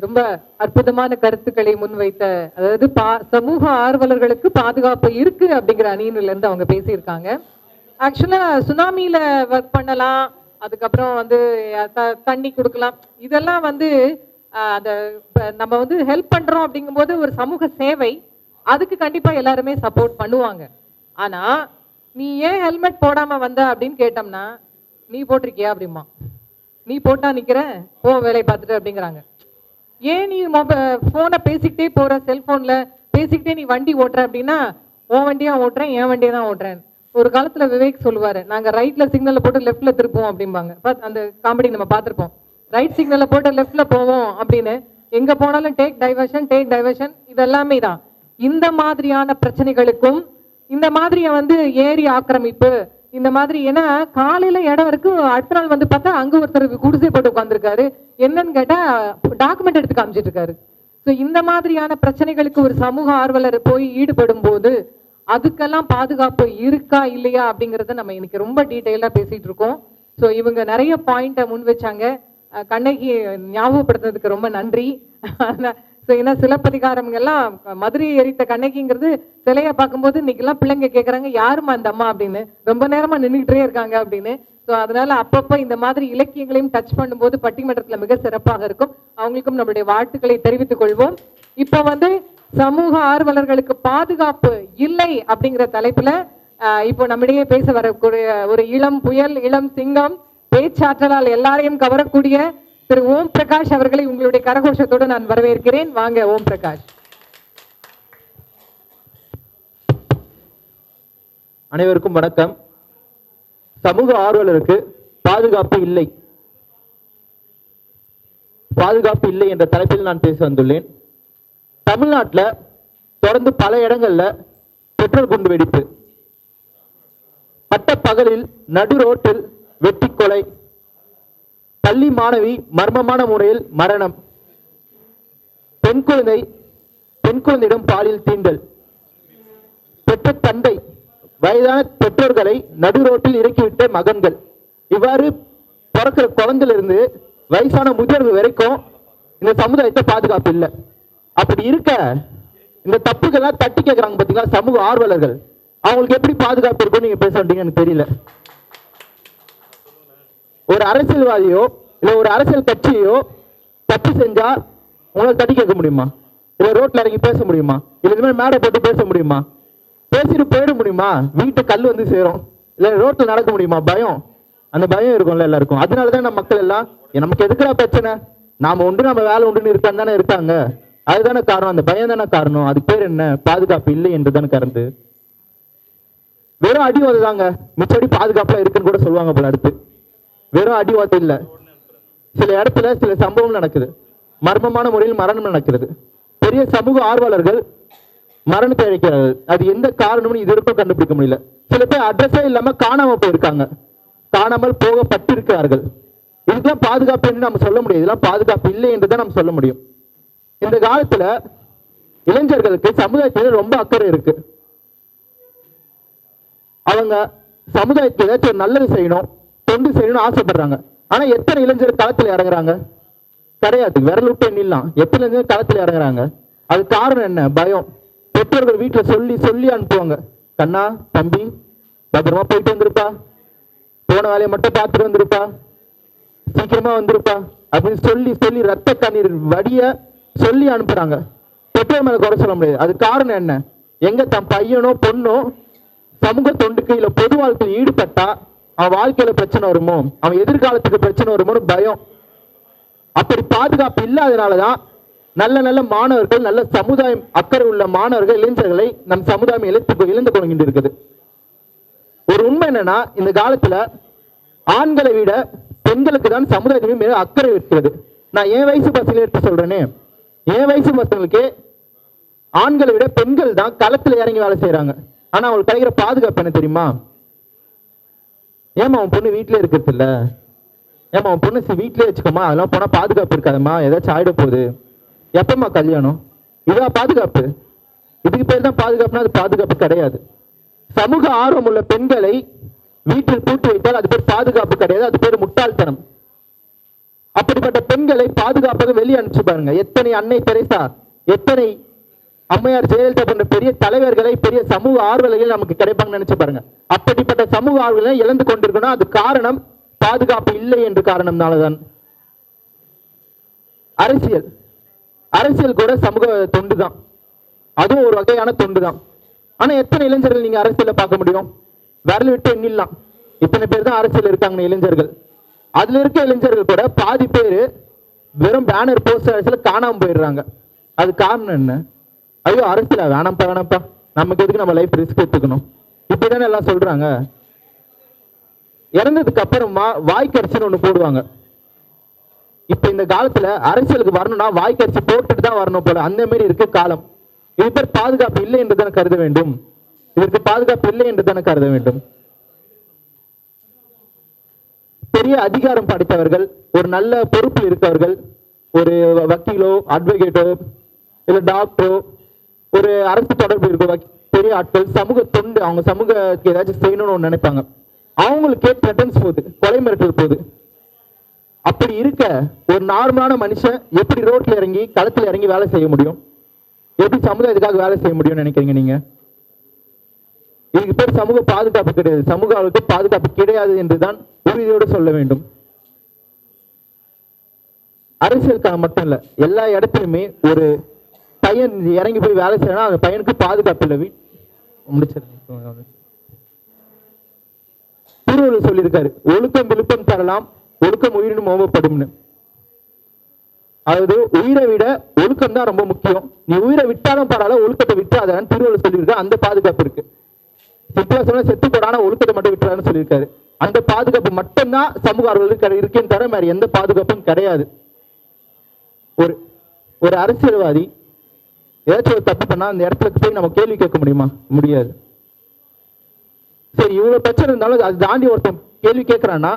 ரொம்ப அற்புதமான கருத்துக்களை முன்வைத்த, அதாவது சமூக ஆர்வலர்களுக்கு பாதுகாப்பு இருக்கு அப்படிங்கிற அணியில இருந்து அவங்க பேசியிருக்காங்க. ஆக்சுவலா சுனாமியில ஒர்க் பண்ணலாம், அதுக்கப்புறம் வந்து தண்ணி கொடுக்கலாம், இதெல்லாம் வந்து அந்த நம்ம வந்து ஹெல்ப் பண்றோம் அப்படிங்கும்போது ஒரு சமூக சேவை, அதுக்கு கண்டிப்பா எல்லாருமே சப்போர்ட் பண்ணுவாங்க. ஆனா நீ ஏன் ஹெல்மெட் போடாம வந்த அப்படின்னு கேட்டோம்னா, நீ போட்டிருக்கியா அப்படிமா, நீ போட்டா நிக்கிறேன் போ வேலையை பார்த்துட்டு அப்படிங்கிறாங்க. ஏன் நீ போனை பேசிக்கிட்டே போற, செல்போன்ல பேசிக்கிட்டே நீ வண்டி ஓட்டுற அப்படின்னா, உன் வண்டியா ஓட்டுறேன் என் வண்டியை தான் ஓட்டுறேன். ஒரு காலத்துல விவேக் சொல்லுவாரு, நாங்க ரைட்ல சிக்னல்ல போட்டு லெஃப்ட்ல திருப்போம் அப்படிம்பாங்க. அந்த காமெடி நம்ம பார்த்திருப்போம். ரைட் சிக்னல்ல போட்டு லெஃப்ட்ல போவோம் அப்படின்னு, எங்க போனாலும் டேக் டைவர்ஷன் இதெல்லாமே தான். இந்த மாதிரியான பிரச்சனைகளுக்கும் இந்த மாதிரி வந்து ஏரி ஆக்கிரமிப்பு இந்த மாதிரி, ஏன்னா காலையில இடம் இருக்கு, அடுத்த நாள் வந்து பார்த்தா அங்க ஒருத்தர் குடிசை போட்டு உட்காந்துருக்காரு, என்னன்னு கேட்டா டாக்குமெண்ட் எடுத்து காமிச்சிட்டு இருக்காரு. ஸோ இந்த மாதிரியான பிரச்சனைகளுக்கு ஒரு சமூக ஆர்வலர் போய் ஈடுபடும் போது அதுக்கெல்லாம் பாதுகாப்பு இருக்கா இல்லையா அப்படிங்கறத நம்ம இன்னைக்கு ரொம்ப டீட்டெயிலா பேசிட்டு இருக்கோம். ஸோ இவங்க நிறைய பாயிண்ட்டை முன் வச்சாங்க. கண்ணகி ஞாபகப்படுத்துறதுக்கு ரொம்ப நன்றி. ஏன்னா சிலப்பதிகாரங்கள்லாம் மதுரையை எரித்த கண்ணகிங்கிறது சிலையை பார்க்கும்போது இன்னைக்கெல்லாம் பிள்ளைங்க கேட்குறாங்க யாருமா அந்த அம்மா அப்படின்னு, ரொம்ப நேரமா நின்றுகிட்டே இருக்காங்க அப்படின்னு. ஸோ அதனால அப்பப்போ இந்த மாதிரி இலக்கியங்களையும் டச் பண்ணும்போது பட்டிமன்றத்தில் மிக சிறப்பாக இருக்கும். அவங்களுக்கும் நம்மளுடைய வாழ்த்துக்களை தெரிவித்துக் கொள்வோம். இப்போ சமூக ஆர்வலர்களுக்கு பாதுகாப்பு இல்லை அப்படிங்கிற தலைப்புல இப்போ நம்மிடையே பேச வரக்கூடிய ஒரு இளம் புயல், இளம் சிங்கம், பேச்சாற்றலால் எல்லாரையும் கவரக்கூடிய திரு ஓம் பிரகாஷ் அவர்களை உங்களுடைய கரகோஷத்தோடு நான் வரவேற்கிறேன். வாங்க ஓம் பிரகாஷ். அனைவருக்கும் வணக்கம். சமூக ஆர்வலருக்கு பாதுகாப்பு இல்லை, பாதுகாப்பு இல்லை என்ற தலைப்பில் நான் பேச வந்துள்ளேன். தமிழ்நாட்டில் தொடர்ந்து பல இடங்கள்ல பெட்ரோல் குண்டு வெடிப்பு, பட்டப்பகலில் நடு ரோட்டில் வெட்டி கொலை, பள்ளி மாணவி மர்மமான முறையில் மரணம், பெண் குழந்தையிடம் பாலியல் தீண்டல், பெற்ற தந்தை வயதான பெற்றோர்களை நடு ரோட்டில் இறக்கிவிட்ட மகன்கள், இவ்வாறு பிறக்கிற குழந்தையிலிருந்து வயசான முதியோர்கள் வரைக்கும் இந்த சமுதாயத்தை பாதுகாப்பு இல்லை. அப்படி இருக்க இந்த தப்புகள்லாம் தட்டி கேட்கிறாங்க பார்த்தீங்களா சமூக ஆர்வலர்கள், அவங்களுக்கு எப்படி பாதுகாப்பு இருக்கும் நீங்க பேச வேண்டிங்க எனக்கு தெரியல. ஒரு அரசியல்வாதியோ இல்ல ஒரு அரசியல் கட்சியோ தப்பு செஞ்சா உங்களால் தட்டி கேட்க முடியுமா? இல்ல ரோட்ல இறங்கி பேச முடியுமா? இல்ல இந்த மாதிரி மேடை போட்டு பேச முடியுமா? பேசிட்டு போயிட முடியுமா? வீட்டு கல் சேரும். இல்ல ரோட்ல நடக்க முடியுமா? பயம், அந்த பயம் இருக்கும்ல எல்லாருக்கும். அதனாலதான் நம்ம மக்கள் எல்லாம் நமக்கு எதுக்குறா பிரச்சனை, நாம உண்டு நம்ம வேலை உண்டுன்னு இருக்கான்னு தானே இருக்காங்க. அதுதானே காரணம், அந்த பயம் தானே காரணம். அது பேர் என்ன? பாதுகாப்பு இல்லை என்றுதானே கறந்து. வெறும் அடிவாத தாங்க, மிச்சடி பாதுகாப்புல இருக்குன்னு கூட சொல்லுவாங்க போல. அடுத்து வெறும் அடிவாத இல்ல, சில இடத்துல சில சம்பவம் நடக்குது, மர்மமான முறையில் மரணம் நடக்கிறது. பெரிய சமூக ஆர்வலர்கள் மரணத்தை அழைக்கிறார்கள். அது எந்த காரணம்னு இது வரைக்கும் கண்டுபிடிக்க முடியல. சில பேர் அட்ரஸே இல்லாம காணாம போயிருக்காங்க, காணாமல் போகப்பட்டிருக்கிறார்கள். இதுக்கெல்லாம் பாதுகாப்பு என்று நம்ம சொல்ல முடியாது, இதெல்லாம் பாதுகாப்பு இல்லை என்றுதான் நம்ம சொல்ல முடியும். இந்த காலத்துல இளைஞர்களுக்கு சமுதாயத்தில் ரொம்ப அக்கறை இருக்கு. அவங்க சமுதாயத்துக்கு ஏதாச்சும் ஒரு நல்லது செய்யணும், தொண்டு செய்யணும்னு ஆசைப்படுறாங்க. ஆனா எத்தனை இளைஞர் களத்தில் இறங்குறாங்க? கிடையாது, விரல் விட்டு எண்ணிடலாம் எத்தனை இளைஞர் களத்தில் இறங்குறாங்க. அது காரணம் என்ன? பயம். பெற்றோர்கள் வீட்டுல சொல்லி சொல்லி அனுப்புவாங்க, கண்ணா தம்பி பத்திரமா போயிட்டு வந்திருப்பா, போன வேலையை மட்டும் பார்த்துட்டு வந்திருப்பா, சீக்கிரமா வந்திருப்பா அப்படின்னு சொல்லி சொல்லி ரத்த கண்ணீர் வடிய சொல்லி அனுப்புறாங்க. பெற்றோர் மேல குறை சொல்ல முடியாது. அது காரணம் என்ன? எங்க தன் பையனோ பொண்ணோ சமூக தொண்டுக்கு இல்ல பொது வாழ்க்கையில் ஈடுபட்டா அவன் வாழ்க்கையில பிரச்சனை வருமோ, அவன் எதிர்காலத்துக்கு பிரச்சனை வருமோன்னு பயம். அப்படி பாதுகாப்பு இல்லாதனாலதான் நல்ல நல்ல மாணவர்கள், நல்ல சமுதாயம் அக்கறை உள்ள மாணவர்கள், இளைஞர்களை நம் சமுதாயம் இழந்து கொண்டு இருக்குது. ஒரு உண்மை என்னன்னா, இந்த காலத்துல ஆண்களை விட பெண்களுக்கு தான் சமுதாயத்தின் மேல அக்கறை இருக்கிறது. நான் என் வயசு பசங்களை எடுத்து சொல்றேனே, என் வயசு பசங்களுக்கு ஆண்களை விட பெண்கள் தான் களத்துல இறங்கி வேலை செய்யறாங்க. ஆனா அவங்களுக்கு கிடைக்கிற பாதுகாப்பு என்ன தெரியுமா? ஏமா அவன் பொண்ணு வீட்டிலே இருக்கிறது இல்ல, ஏமா அவன் பொண்ணு வீட்டிலே வச்சுக்கோமா, அதெல்லாம் போனா பாதுகாப்பு இருக்காதுமா, ஏதாச்சும் ஆயிட போகுது, எப்பமா கல்யாணம், இதான் பாதுகாப்பு. இதுக்கு பேர் தான் பாதுகாப்புனா அது பாதுகாப்பு கிடையாது. சமூக ஆர்வம் உள்ள பெண்களை வீட்டில் பூட்டி வைத்தால் அது பேர் பாதுகாப்பு கிடையாது, அது பேர் முட்டாள்தனம். அப்படிப்பட்ட பெண்களை பாதுகாப்பாக வெளியே அனுப்பிச்சு பாருங்க. எத்தனை அன்னை தெரேசா, எத்தனை அம்மையார் ஜெயலலிதா போன்ற பெரிய தலைவர்களை, பெரிய சமூக ஆர்வலர்கள் நமக்கு கிடைப்பாங்கன்னு நினைச்சு பாருங்க. அப்படிப்பட்ட சமூக ஆர்வலை இழந்து கொண்டிருக்கணும். அது காரணம் பாதுகாப்பு இல்லை என்று காரணம்னாலதான். அரசியல் கூட சமூக தொண்டு தான், அதுவும் ஒரு வகையான தொண்டு தான். ஆனா எத்தனை இளைஞர்கள் நீங்க அரசியல பார்க்க முடியும்? விரல் விட்டு எண்ணிடலாம் இத்தனை பேர் தான் அரசியல் இருக்காங்க இளைஞர்கள். அதுல இருக்க இளைஞர்கள் கூட பாதி பேரு வெறும் பேனர் போஸ்டர் காணாம போயிடுறாங்க. அது காரணம் என்ன? ஐயோ அரசியலா, வேணாம்ப்பா, நமக்கு எதுக்கு நம்ம லைஃப் ரிஸ்க் எடுத்துக்கணும், இப்படிதானே எல்லாம் சொல்றாங்க. இறந்ததுக்கு அப்புறமா வாய்க்கரிசின்னு ஒண்ணு போடுவாங்க. இப்ப இந்த காலத்துல அரசியலுக்கு வரணும்னா வாய்க்கரிசி போட்டுட்டு தான் வரணும் போல, அந்த மாதிரி இருக்கு காலம். இது பேர் பாதுகாப்பு இல்லை என்று தானே கருத வேண்டும். இதற்கு பாதுகாப்பு இல்லை என்று தானே கருத வேண்டும். பெரிய அதிகாரம் படைத்தவர்கள், ஒரு நல்ல பொறுப்பில் இருக்கவர்கள், ஒரு வக்கீலோ அட்வொகேட்டோ இல்ல டாக்டரோ, ஒரு அரசு தொடர்பு இருக்க பெரிய ஆட்கள், சமூக தொண்டு, அவங்க சமூகத்துக்கு ஏதாச்சும் செய்யணும்னு நினைப்பாங்க. அவங்களுக்கே த்ரெட்டன்ஸ் போகுது, கொலை மிரட்டல் போகுது. அப்படி இருக்க ஒரு நார்மலான மனுஷன் எப்படி ரோட்ல இறங்கி களத்துல இறங்கி வேலை செய்ய முடியும்? எப்படி சமுதாயத்துக்காக வேலை செய்ய முடியும்னு நினைக்கிறீங்க நீங்க? இதுக்கு பேர் சமூக பாதுகாப்பு கிடையாது, சமூக அவர்களுக்கு பாதுகாப்பு கிடையாது என்றுதான் உறுதியோடு சொல்ல வேண்டும். அரசியலுக்காக மட்டும் இல்ல, எல்லா இடத்துலயுமே ஒரு பையன் இறங்கி போய் வேலை செய்யணும், அந்த பையனுக்கு பாதுகாப்பு இல்லை. திருவள்ளுவர் சொல்லியிருக்காரு, ஒழுக்கம் விழுப்பம் தரலாம், ஒழுக்கம் உயிரினும் ஓமப்படும்னு. அதாவது உயிரை விட ஒழுக்கம் தான் ரொம்ப முக்கியம். நீ உயிரை விட்டாலும் பரவாயில்ல, ஒழுக்கத்தை விட்டுறாதான் திருவள்ளுவர் சொல்லியிருக்காரு. அந்த பாதுகாப்பு இருக்கு. சிம்பிளா சொன்னா செத்து போறானா ஒழுக்கத்தை மட்டும் விட்டுறான்னு சொல்லியிருக்காரு. அந்த பாதுகாப்பு மட்டும்தான் சமூக ஆர்வலர்களுக்கு இருக்கேன்னு தவிர வேற எந்த பாதுகாப்பும் கிடையாது. ஒரு அரசியல்வாதி ஏதாச்சும் ஒரு தப்பு பண்ணா அந்த இடத்துல போய் நம்ம கேள்வி கேட்க முடியுமா? முடியாது. சரி, இவ்வளவு பிரச்சனை இருந்தாலும் அது தாண்டி ஒருத்தன் கேள்வி கேட்கறான்னா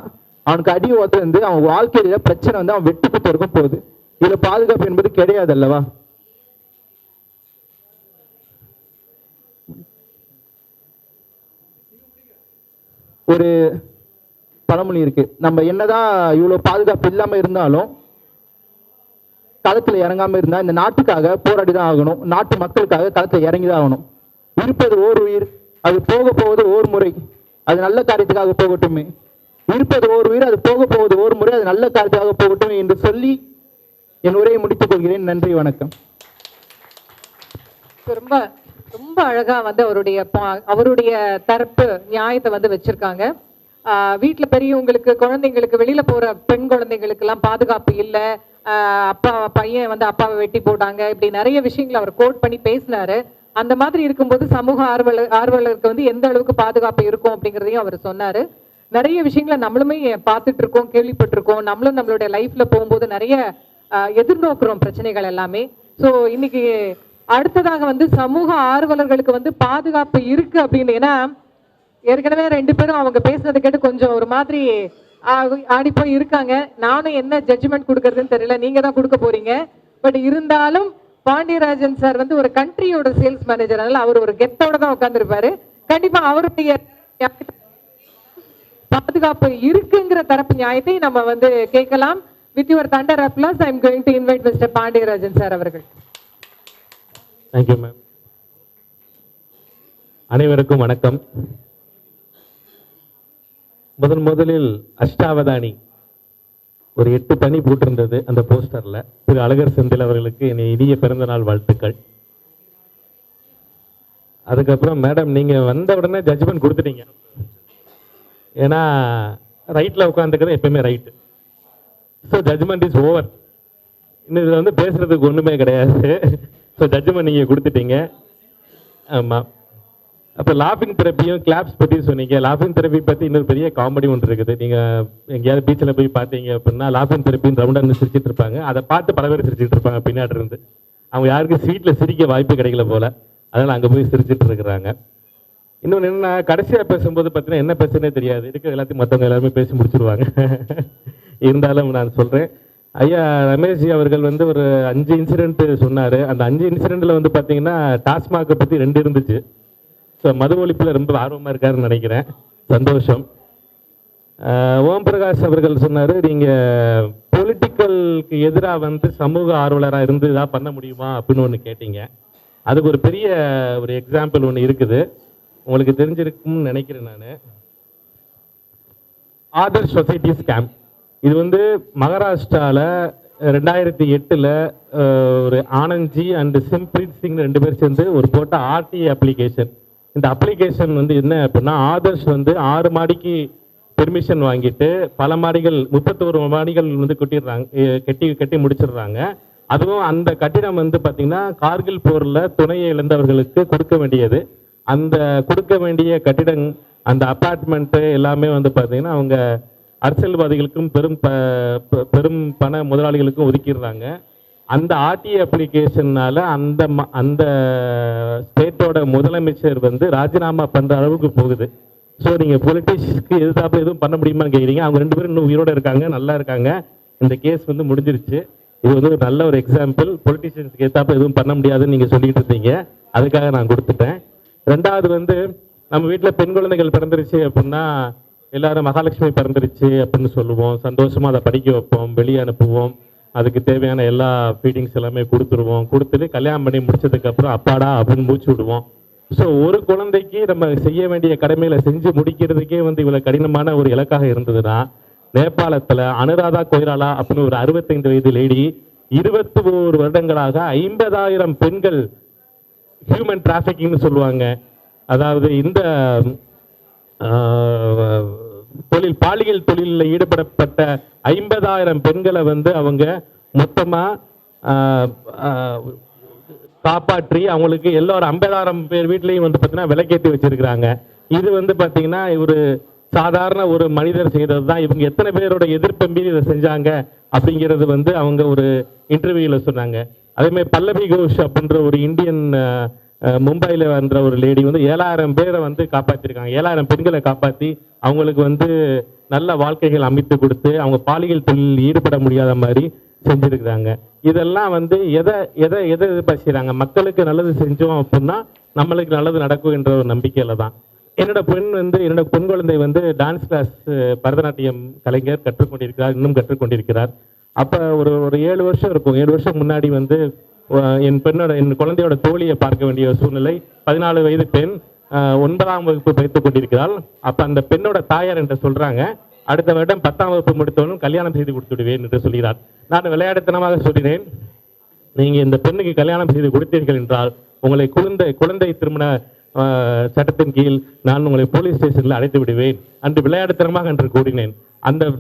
அவனுக்கு அடி ஓட்ட இருந்து அவன் வாழ்க்கையில பிரச்சனை வந்து அவன் வெட்டு குத்து வரைக்கும் போகுது. இதுல பாதுகாப்பு என்பது கிடையாது அல்லவா? ஒரு பழமொழி இருக்கு, நம்ம என்னதான் இவ்வளவு பாதுகாப்பு இல்லாம இருந்தாலும் களத்துல இறங்காம இருந்தா இந்த நாட்டுக்காக போராடிதான் ஆகணும், நாட்டு மக்களுக்காக களத்துல இறங்கிதான் ஆகணும். இருப்பது ஓர் உயிர், அது போக போவது ஓர் முறை, அது நல்ல காரியத்துக்காக போகட்டுமே. இருப்பது ஓர் உயிர், அது போக போவது ஓர் முறை, அது நல்ல காரியத்துக்காக போகட்டுமே என்று சொல்லி என் உரையை முடித்துக் கொள்கிறேன். நன்றி, வணக்கம். ரொம்ப ரொம்ப அழகா வந்து அவருடைய தரப்பு நியாயத்தை வந்து வச்சிருக்காங்க. வீட்டுல பெரியவங்களுக்கு, குழந்தைங்களுக்கு, வெளியில போற பெண் குழந்தைங்களுக்கு எல்லாம் பாதுகாப்பு இல்லை, பையன் வந்து அப்பாவை வெட்டி போட்டாங்க, இப்படி நிறைய விஷயங்களை அவர் கோட் பண்ணி பேசினாரு. அந்த மாதிரி இருக்கும்போது சமூக ஆர்வலருக்கு வந்து எந்த அளவுக்கு பாதுகாப்பு இருக்கும் அப்படிங்கிறதையும் அவர் சொன்னாரு. நிறைய விஷயங்களை நம்மளுமே பார்த்துட்டு இருக்கோம், கேள்விப்பட்டிருக்கோம். நம்மளும் நம்மளுடைய லைஃப்ல போகும்போது நிறைய எதிர்நோக்குறோம் பிரச்சனைகள் எல்லாமே. ஸோ இன்னைக்கு அடுத்ததாக வந்து சமூக ஆர்வலர்களுக்கு வந்து பாதுகாப்பு இருக்கு அப்படின்னு, ஏன்னா ஏற்கனவே 2 பேரும் அவங்க பேசுனதை கேட்டு கொஞ்சம் ஒரு மாதிரி ஆடி போய் இருக்காங்க. நானும் என்ன ஜட்ஜ்மெண்ட் கொடுக்கறதுன்னு தெரியல, நீங்க தான் கொடுக்க போறீங்க. பட் இருந்தாலும் பாண்டியராஜன் சார் வந்து ஒரு கண்ட்ரியோட சேல்ஸ் மேனேஜர், அதனால அவர் ஒரு கெத்தோட தான் உட்கார்ந்துருப்பாரு. கண்டிப்பா அவருடைய பாதுகாப்பு இருக்குங்கிற தரப்பு நியாயத்தை நம்ம வந்து கேட்கலாம். With your thunder applause I am going to invite mister Pandiyarajan sir அவர்கள். Thank you ma'am. அனைவருக்கும் வணக்கம். முதலில் அஷ்டாவதானி ஒரு 8 தனி போட்டிருந்தது அந்த போஸ்டர்ல. திரு அழகர் செந்தில் அவர்களுக்கு என் இனிய பிறந்த நாள் வாழ்த்துக்கள். அதுக்கப்புறம் மேடம், நீங்க வந்த உடனே ஜட்ஜ்மெண்ட் கொடுத்துட்டீங்க. ஏன்னா ரைட்ல உட்காந்துக்கிறது எப்பயுமே right. So judgement is over. இன்னும் இதில் வந்து பேசுறதுக்கு ஒண்ணுமே கிடையாது. ஸோ ஜட்ஜ்மெண்ட் நீங்க கொடுத்துட்டீங்க. ஆமா. அப்போ லாஃபிங் தெரப்பியும் கிளாப்ஸ் பற்றி சொன்னீங்க. லாஃபிங் தெரப்பி பற்றி இன்னொரு பெரிய காமெடி ஒன்று இருக்குது. நீங்கள் எங்கேயாவது பீச்சில் போய் பார்த்தீங்க அப்படின்னா லாஃபிங் தெரப்பின்னு ரவுண்டாக சிரிச்சிட்டு இருப்பாங்க. அதை பார்த்து பல பேர் சிரிச்சிட்டு இருப்பாங்க பின்னாடி இருந்து. அவங்க யாருக்கும் ஸ்வீட்டில் சிரிக்க வாய்ப்பு கிடைக்கல போல, அதனால் அங்கே போய் சிரிச்சிட்டு இருக்கிறாங்க. இன்னொன்று என்னன்னா, கடைசியாக பேசும்போது பார்த்தீங்கன்னா என்ன பேசுனே தெரியாது. இருக்கிற எல்லாத்தையும் மற்றவங்க எல்லாருமே பேசி முடிச்சிருவாங்க. இருந்தாலும் நான் சொல்கிறேன், ஐயா ரமேஷ்ஜி அவர்கள் வந்து ஒரு 5 இன்சிடென்ட் சொன்னார். அந்த 5 இன்சிடென்ட்டில் வந்து பார்த்தீங்கன்னா டாஸ்மாகை பற்றி 2 இருந்துச்சு. ஸோ மது ஒழிப்பில் ரொம்ப ஆர்வமாக இருக்காருன்னு நினைக்கிறேன். சந்தோஷம். ஓம் பிரகாஷ் அவர்கள் சொன்னார், நீங்கள் பொலிட்டிக்கலுக்கு எதிராக வந்து சமூக ஆர்வலராக இருந்து இதாக பண்ண முடியுமா அப்படின்னு ஒன்று கேட்டீங்க. அதுக்கு ஒரு பெரிய ஒரு எக்ஸாம்பிள் ஒன்று இருக்குது, உங்களுக்கு தெரிஞ்சிருக்கும்னு நினைக்கிறேன் நான். Adarsh society scam. இது வந்து மகாராஷ்டிராவில் 2008 ஒரு ஆனந்த்ஜி அண்ட் சிம்ப்ரீத் சிங் 2 பேர் சேர்ந்து ஒரு போட்ட ஆர்டிஐ அப்ளிகேஷன். இந்த அப்ளிகேஷன் வந்து என்ன அப்படின்னா, ஆதர்ஷ் வந்து 6 மாடிக்கு பெர்மிஷன் வாங்கிட்டு பல மாடிகள் 31 மாடிகள் வந்து கட்டி முடிச்சிடுறாங்க. அதுவும் அந்த கட்டிடம் வந்து பார்த்தீங்கன்னா கார்கில் போரில் துணையை இழந்தவர்களுக்கு கொடுக்க வேண்டியது. அந்த கொடுக்க வேண்டிய கட்டிடம், அந்த அப்பார்ட்மெண்ட்டு எல்லாமே வந்து பார்த்தீங்கன்னா அவங்க அரசியல்வாதிகளுக்கும் பெரும் பண முதலாளிகளுக்கும் ஒதுக்கிடுறாங்க. அந்த ஆர்டிஐ அப்ளிகேஷனால அந்த ஸ்டேட்டோட முதலமைச்சர் வந்து ராஜினாமா பண்ற அளவுக்கு போகுது. ஸோ நீங்க பொலிட்டிக்ஸ்க்கு எதிர்த்தாப்புல எதுவும் பண்ண முடியுமான்னு கேட்குறீங்க. அவங்க 2 பேரும் இன்னும் உயிரோட இருக்காங்க, நல்லா இருக்காங்க. இந்த கேஸ் வந்து முடிஞ்சிருச்சு. இது வந்து ஒரு நல்ல ஒரு எக்ஸாம்பிள். பொலிட்டிஷியன்ஸ்க்கு எதிர்த்தாப்புல எதுவும் பண்ண முடியாதுன்னு நீங்க சொல்லிட்டு இருந்தீங்க, அதுக்காக நான் கொடுத்துட்டேன். 2வது வந்து நம்ம வீட்டில் பெண் குழந்தைகள் பிறந்துருச்சு அப்படின்னா எல்லாரும் மகாலட்சுமி பிறந்துருச்சு அப்படின்னு சொல்லுவோம், சந்தோஷமாக அதை படிக்க வைப்போம், வெளியே அனுப்புவோம், அதுக்கு தேவையான எல்லா ஃபீடிங்ஸ் எல்லாமே கொடுத்துருவோம். கொடுத்துட்டு கல்யாணம் பண்ணி முடிச்சதுக்கப்புறம் அப்பாடா அப்படின்னு மூச்சு விடுவோம். ஸோ ஒரு குழந்தைக்கு நம்ம செய்ய வேண்டிய கடமைகளை செஞ்சு முடிக்கிறதுக்கே இவ்வளோ கடினமான ஒரு இலக்காக இருந்ததுன்னா, நேபாளத்தில் அனுராதா கொய்ராலா அப்படின்னு ஒரு 65 வயது லேடி 21 வருடங்களாக 50,000 பெண்கள் ஹியூமன் டிராஃபிக்கிங்னு சொல்லுவாங்க, அதாவது இந்த பாலியல் தொழிலில் ஈடுபடப்பட்ட 50,000 பெண்களை அவங்க மொத்தமாக காப்பாற்றி அவங்களுக்கு எல்லாரும் 50,000 பேர் வீட்லையும் பார்த்தீங்கன்னா விலைக்கேற்றி வச்சிருக்கிறாங்க. இது பார்த்தீங்கன்னா ஒரு சாதாரண ஒரு மனிதர் செய்தது தான். இவங்க எத்தனை பேரோட எதிர்ப்பை மீறி இதை செஞ்சாங்க அப்படிங்கிறது அவங்க ஒரு இன்டர்வியூவில் சொன்னாங்க. அதேமாதிரி பல்லவி கோஷ் அப்படின்ற ஒரு இந்தியன் மும்பையில் வந்த ஒரு லேடி 7,000 பேரை காப்பாற்றிருக்காங்க. 7,000 பெண்களை காப்பாற்றி அவங்களுக்கு நல்ல வாழ்க்கைகள் அமைத்து கொடுத்து அவங்க பாலியல் தொழிலில் ஈடுபட முடியாத மாதிரி செஞ்சுருக்கிறாங்க. இதெல்லாம் எதை எதை எதை எதிர்பார்க்கிறாங்க, மக்களுக்கு நல்லது செஞ்சோம் அப்படின்னா நம்மளுக்கு நல்லது நடக்கும் என்ற ஒரு நம்பிக்கையில் தான். என்னோட பெண் குழந்தை டான்ஸ் கிளாஸ் பரதநாட்டியம் கலைஞர் கற்றுக்கொண்டிருக்கிறார், இன்னும் கற்றுக்கொண்டிருக்கிறார். அப்போ ஒரு 7 வருஷம் இருக்கும். 7 வருஷம் முன்னாடி என் குழந்தையோட தோழியை பார்க்க வேண்டிய சூழ்நிலை. 14 வயது பெண், 9ஆம் வகுப்பு படித்துக் கொண்டிருக்கிறாள். அப்போ அந்த பெண்ணோட தாயார் என்று சொல்றாங்க, அடுத்த வருடம் 10ஆம் வகுப்பு முடித்தவனும் கல்யாணம் செய்து கொடுத்து விடுவேன் என்று சொல்கிறார். நான் விளையாட்டுத்தனமாக சொல்கிறேன், நீங்க இந்த பெண்ணுக்கு கல்யாணம் செய்து கொடுத்தீர்கள் என்றால் உங்களை குழந்தை திருமண சட்டத்தின் கீழ் நான் உங்களை போலீஸ் ஸ்டேஷனில் அழைத்து விடுவேன் அன்று விளையாட்டுத்தனமாக என்று கூறினேன். அந்த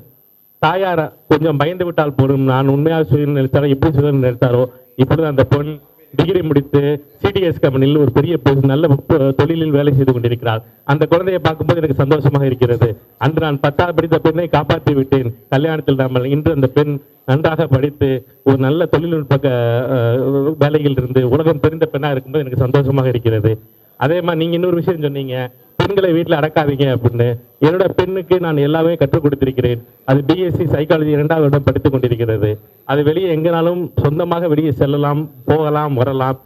தாயார் கொஞ்சம் பயந்து விட்டால் போதும், நான் உண்மையாக சுய நினைத்தாரோ எப்படி சுய நினைத்தாரோ இப்பொழுது அந்த பெண் டிகிரி முடித்து சிடிஎஸ் கம்பெனியில் ஒரு பெரிய நல்ல தொழிலில் வேலை செய்து கொண்டிருக்கிறார். அந்த குழந்தையை பார்க்கும்போது எனக்கு சந்தோஷமாக இருக்கிறது. அன்று நான் 10ஆவது படித்த பெண்ணை காப்பாற்றி விட்டேன் கல்யாணத்தில் நாமல். இன்று அந்த பெண் நன்றாக படித்து ஒரு நல்ல தொழில்நுட்ப வேலையில் இருந்து உலகம் தெரிந்த பெண்ணாக இருக்கும்போது எனக்கு சந்தோஷமாக இருக்கிறது. அதே மாதிரி நீங்க இன்னொரு விஷயம் சொன்னீங்க, பெண்களை வீட்டில் அடக்காதீங்க அப்படின்னு. என்னோட பெண்ணுக்கு நான் எல்லாமே கற்றுக் கொடுத்திருக்கிறேன். அது பிஎஸ்சி சைக்காலஜி 2ஆவது வருடம் படித்துக் கொண்டிருக்கிறது. அது வெளியே எங்கனாலும் சொந்தமாக வெளியே செல்லலாம், போகலாம், வரலாம்.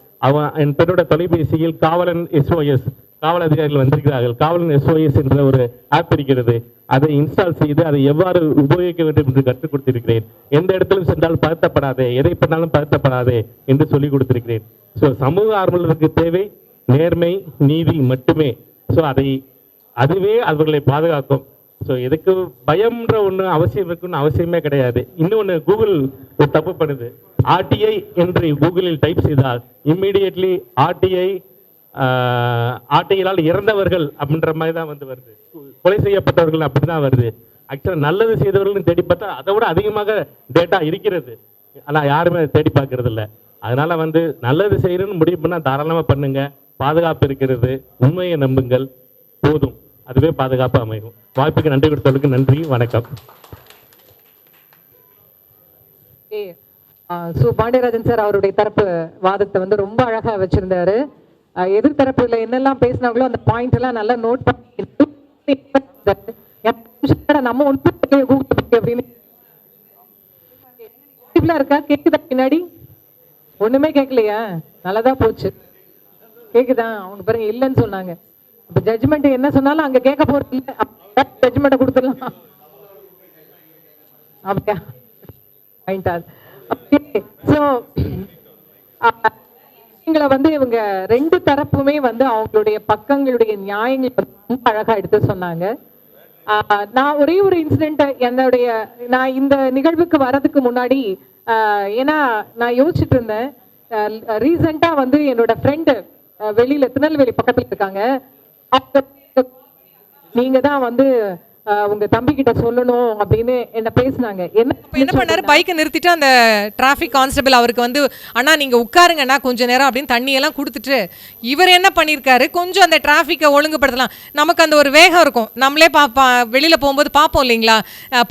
என் பெண்ணோட தொலைபேசியில் காவலன் SOS காவல் அதிகாரிகள் வந்திருக்கிறார்கள். காவலன் SOS என்ற ஒரு ஆப் இருக்கிறது. அதை இன்ஸ்டால் செய்து அதை எவ்வாறு உபயோகிக்க வேண்டும் என்று கற்றுக் கொடுத்திருக்கிறேன். எந்த இடத்திலும் சென்றால் பதட்டப்படாதே, எதை பண்ணாலும் பதட்டப்படாதே என்று சொல்லிக் கொடுத்திருக்கிறேன். ஸோ சமூக ஆர்வலருக்கு தேவை நேர்மை, நீதி மட்டுமே. ஸோ அதுவே அவர்களை பாதுகாக்கும். ஸோ எதுக்கு பயம்ன்ற ஒன்று அவசியம் இருக்குன்னு அவசியமே கிடையாது. இன்னொன்று கூகுள் ஒரு தப்பு பண்ணுது. RTI என்று கூகுளில் டைப் செய்தால் இம்மிடியட்லி RTIயால் இறந்தவர்கள் அப்படின்ற மாதிரி தான் வருது, கொலை செய்யப்பட்டவர்கள் அப்படி தான் வருது. ஆக்சுவலாக நல்லது செய்தவர்கள் தேடி பார்த்தா அதை விட அதிகமாக டேட்டா இருக்கிறது, ஆனால் யாருமே அதை தேடி பார்க்கறது இல்லை. அதனால நல்லது செய்யணும்னு முடிவு பண்ணால் தாராளமாக பண்ணுங்க, பாதுகாப்பு இருக்கிறது, உண்மையை நம்புங்கள், போதும், அதுவே பாதுகாப்பாக அமையும். வாய்ப்புக்கு நன்றி கொடுத்தவர்களுக்கு நன்றி, வணக்கம். பாண்டியராஜன் சார் அவருடைய தரப்பு வாதத்தை ரொம்ப அழகா வச்சிருந்தாரு. எதிர்த்தரப்புல என்னெல்லாம் பேசினாங்களோ அந்த பாயிண்ட் எல்லாம் நல்லா நோட் பண்ணி நம்ம அப்படின்னு இருக்கா. கேக்குதா? பின்னாடி ஒண்ணுமே கேட்கலையா? நல்லதான் போச்சு. கேக்குதா? அவங்க பாருங்க இல்லைன்னு சொன்னாங்க. இப்ப ஜட்ஜ்மெண்ட் என்ன சொன்னாலும் அங்க கேட்க போறது இல்லை, ஜட்ஜ்மெண்ட் கொடுத்துடலாம். அப்படியா? இவங்க 2 தரப்புமே அவங்களுடைய பக்கங்களுடைய நியாயங்கள் ரொம்ப அழகா எடுத்து சொன்னாங்க. நான் ஒரே ஒரு இன்சிடென்ட் நான் இந்த நிகழ்வுக்கு வர்றதுக்கு முன்னாடி, ஏன்னா நான் யோசிச்சுட்டு இருந்தேன், ரீசெண்டா என்னோட ஃப்ரெண்டு வெளியில திருநெல்வேலி பக்கத்துல இருக்காங்க. நீங்க தான் உங்க தம்பி கிட்ட சொல்லணும் அப்படின்னு என்ன பேசினாங்க. என்ன பண்ணாரு, பைக்கை நிறுத்திட்டு அந்த டிராஃபிக் கான்ஸ்டபிள் அவருக்கு அண்ணா நீங்க உட்காருங்கண்ணா கொஞ்ச நேரம் அப்படின்னு தண்ணி எல்லாம் கொடுத்துட்டு இவர் என்ன பண்ணியிருக்காரு, கொஞ்சம் அந்த டிராஃபிக்கை ஒழுங்குபடுத்தலாம். நமக்கு அந்த ஒரு வேகம் இருக்கும், நம்மளே வெளியில போகும்போது பார்ப்போம் இல்லைங்களா,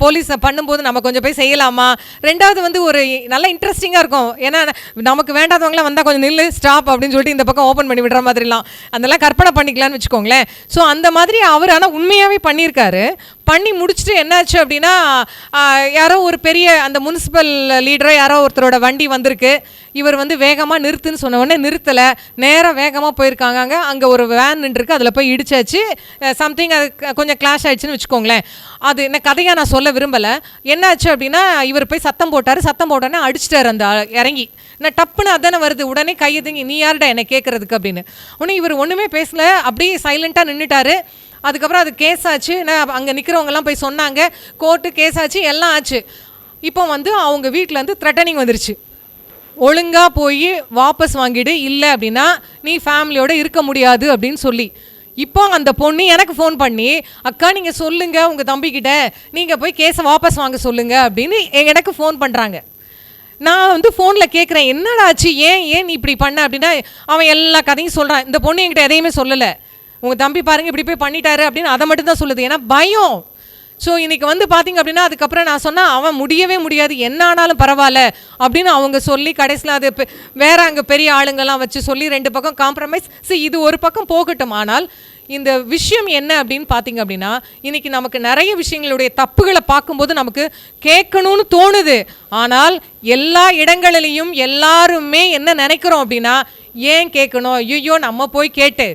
போலீஸ் பண்ணும்போது நம்ம கொஞ்சம் போய் செய்யலாமா. ரெண்டாவது ஒரு நல்ல இன்ட்ரெஸ்டிங்கா இருக்கும், ஏன்னா நமக்கு வேண்டாதவங்களாம் வந்தா கொஞ்சம் நில்லு ஸ்டாப் அப்படின்னு சொல்லிட்டு இந்த பக்கம் ஓப்பன் பண்ணி விடுற மாதிரிலாம் அதெல்லாம் கற்பனை பண்ணிக்கலாம்னு வச்சுக்கோங்களேன். ஸோ அந்த மாதிரி அவர் ஆனால் உண்மையாவே பண்ணியிருக்காரு. பண்ணி முடிச்சுட்டு என்னாச்சு அப்படின்னா யாரோ ஒரு பெரிய அந்த முனிசிபல் லீடரோ யாரோ ஒருத்தரோட வண்டி வந்திருக்கு. இவர் வந்து வேகமாக நிறுத்துன்னு சொன்ன உடனே நிறுத்தலை, நேராக வேகமாக போயிருக்காங்க. அங்கே ஒரு வேன் நின்றுருக்கு, அதில் போய் இடிச்சாச்சு. சம்திங் அது கொஞ்சம் கிளாஷ் ஆயிடுச்சுன்னு வச்சுக்கோங்களேன். அது என்ன கதையாக நான் சொல்ல விரும்பலை. என்னாச்சு அப்படின்னா இவர் போய் சத்தம் போட்டார். சத்தம் போட்டோன்னே அடிச்சிட்டார் அந்த இறங்கி. நான் டப்புன்னு அதானே வருது, உடனே கையதுங்க நீ யாருடா என்னை கேட்குறதுக்கு அப்படின்னு. உடனே இவர் ஒன்றுமே பேசலை, அப்படியே சைலண்ட்டாக நின்றுட்டாரு. அதுக்கப்புறம் அது கேஸ் ஆச்சு. நான் அங்கே நிற்கிறவங்கெல்லாம் போய் சொன்னாங்க, கோர்ட்டு கேஸ் ஆச்சு, எல்லாம் ஆச்சு. இப்போ வந்து அவங்க வீட்டிலேருந்து த்ரெட்டனிங் வந்துருச்சு, ஒழுங்காக போய் வாபஸ் வாங்கிடு, இல்லை அப்படின்னா நீ ஃபேமிலியோடு இருக்க முடியாது அப்படின்னு சொல்லி. இப்போ அந்த பொண்ணு எனக்கு ஃபோன் பண்ணி, அக்கா நீங்கள் சொல்லுங்கள் உங்கள் தம்பிக்கிட்ட, நீங்கள் போய் கேஸை வாபஸ் வாங்க சொல்லுங்கள் அப்படின்னு எனக்கு ஃபோன் பண்ணுறாங்க. நான் வந்து ஃபோனில் கேட்குறேன், என்னடா ஆச்சு, ஏன் நீ இப்படி பண்ண அப்படின்னா அவன் எல்லா கதையும் சொல்கிறான். இந்த பொண்ணு என்கிட்ட எதையுமே சொல்லலை, உங்கள் தம்பி பாருங்கள் இப்படி போய் பண்ணிட்டாரு அப்படின்னு அதை மட்டும்தான் சொல்லுது. ஏன்னா பயம். ஸோ இன்றைக்கி வந்து பார்த்திங்க அப்படின்னா அதுக்கப்புறம் நான் சொன்னால் அவன் முடியவே முடியாது, என்ன ஆனாலும் பரவாயில்ல அப்படின்னு அவங்க சொல்லி கடைசியில் அது வேறு அங்கே பெரிய ஆளுங்கள்லாம் வச்சு சொல்லி 2 பக்கம் காம்ப்ரமைஸ். இது ஒரு பக்கம் போகட்டும். ஆனால் இந்த விஷயம் என்ன அப்படின்னு பார்த்தீங்க அப்படின்னா இன்றைக்கி நமக்கு நிறைய விஷயங்களுடைய தப்புகளை பார்க்கும்போது நமக்கு கேட்கணும்னு தோணுது. ஆனால் எல்லா இடங்களிலையும் எல்லாருமே என்ன நினைக்கிறோம் அப்படின்னா, ஏன் கேட்கணும், ஐயோ நம்ம போய் கேட்டு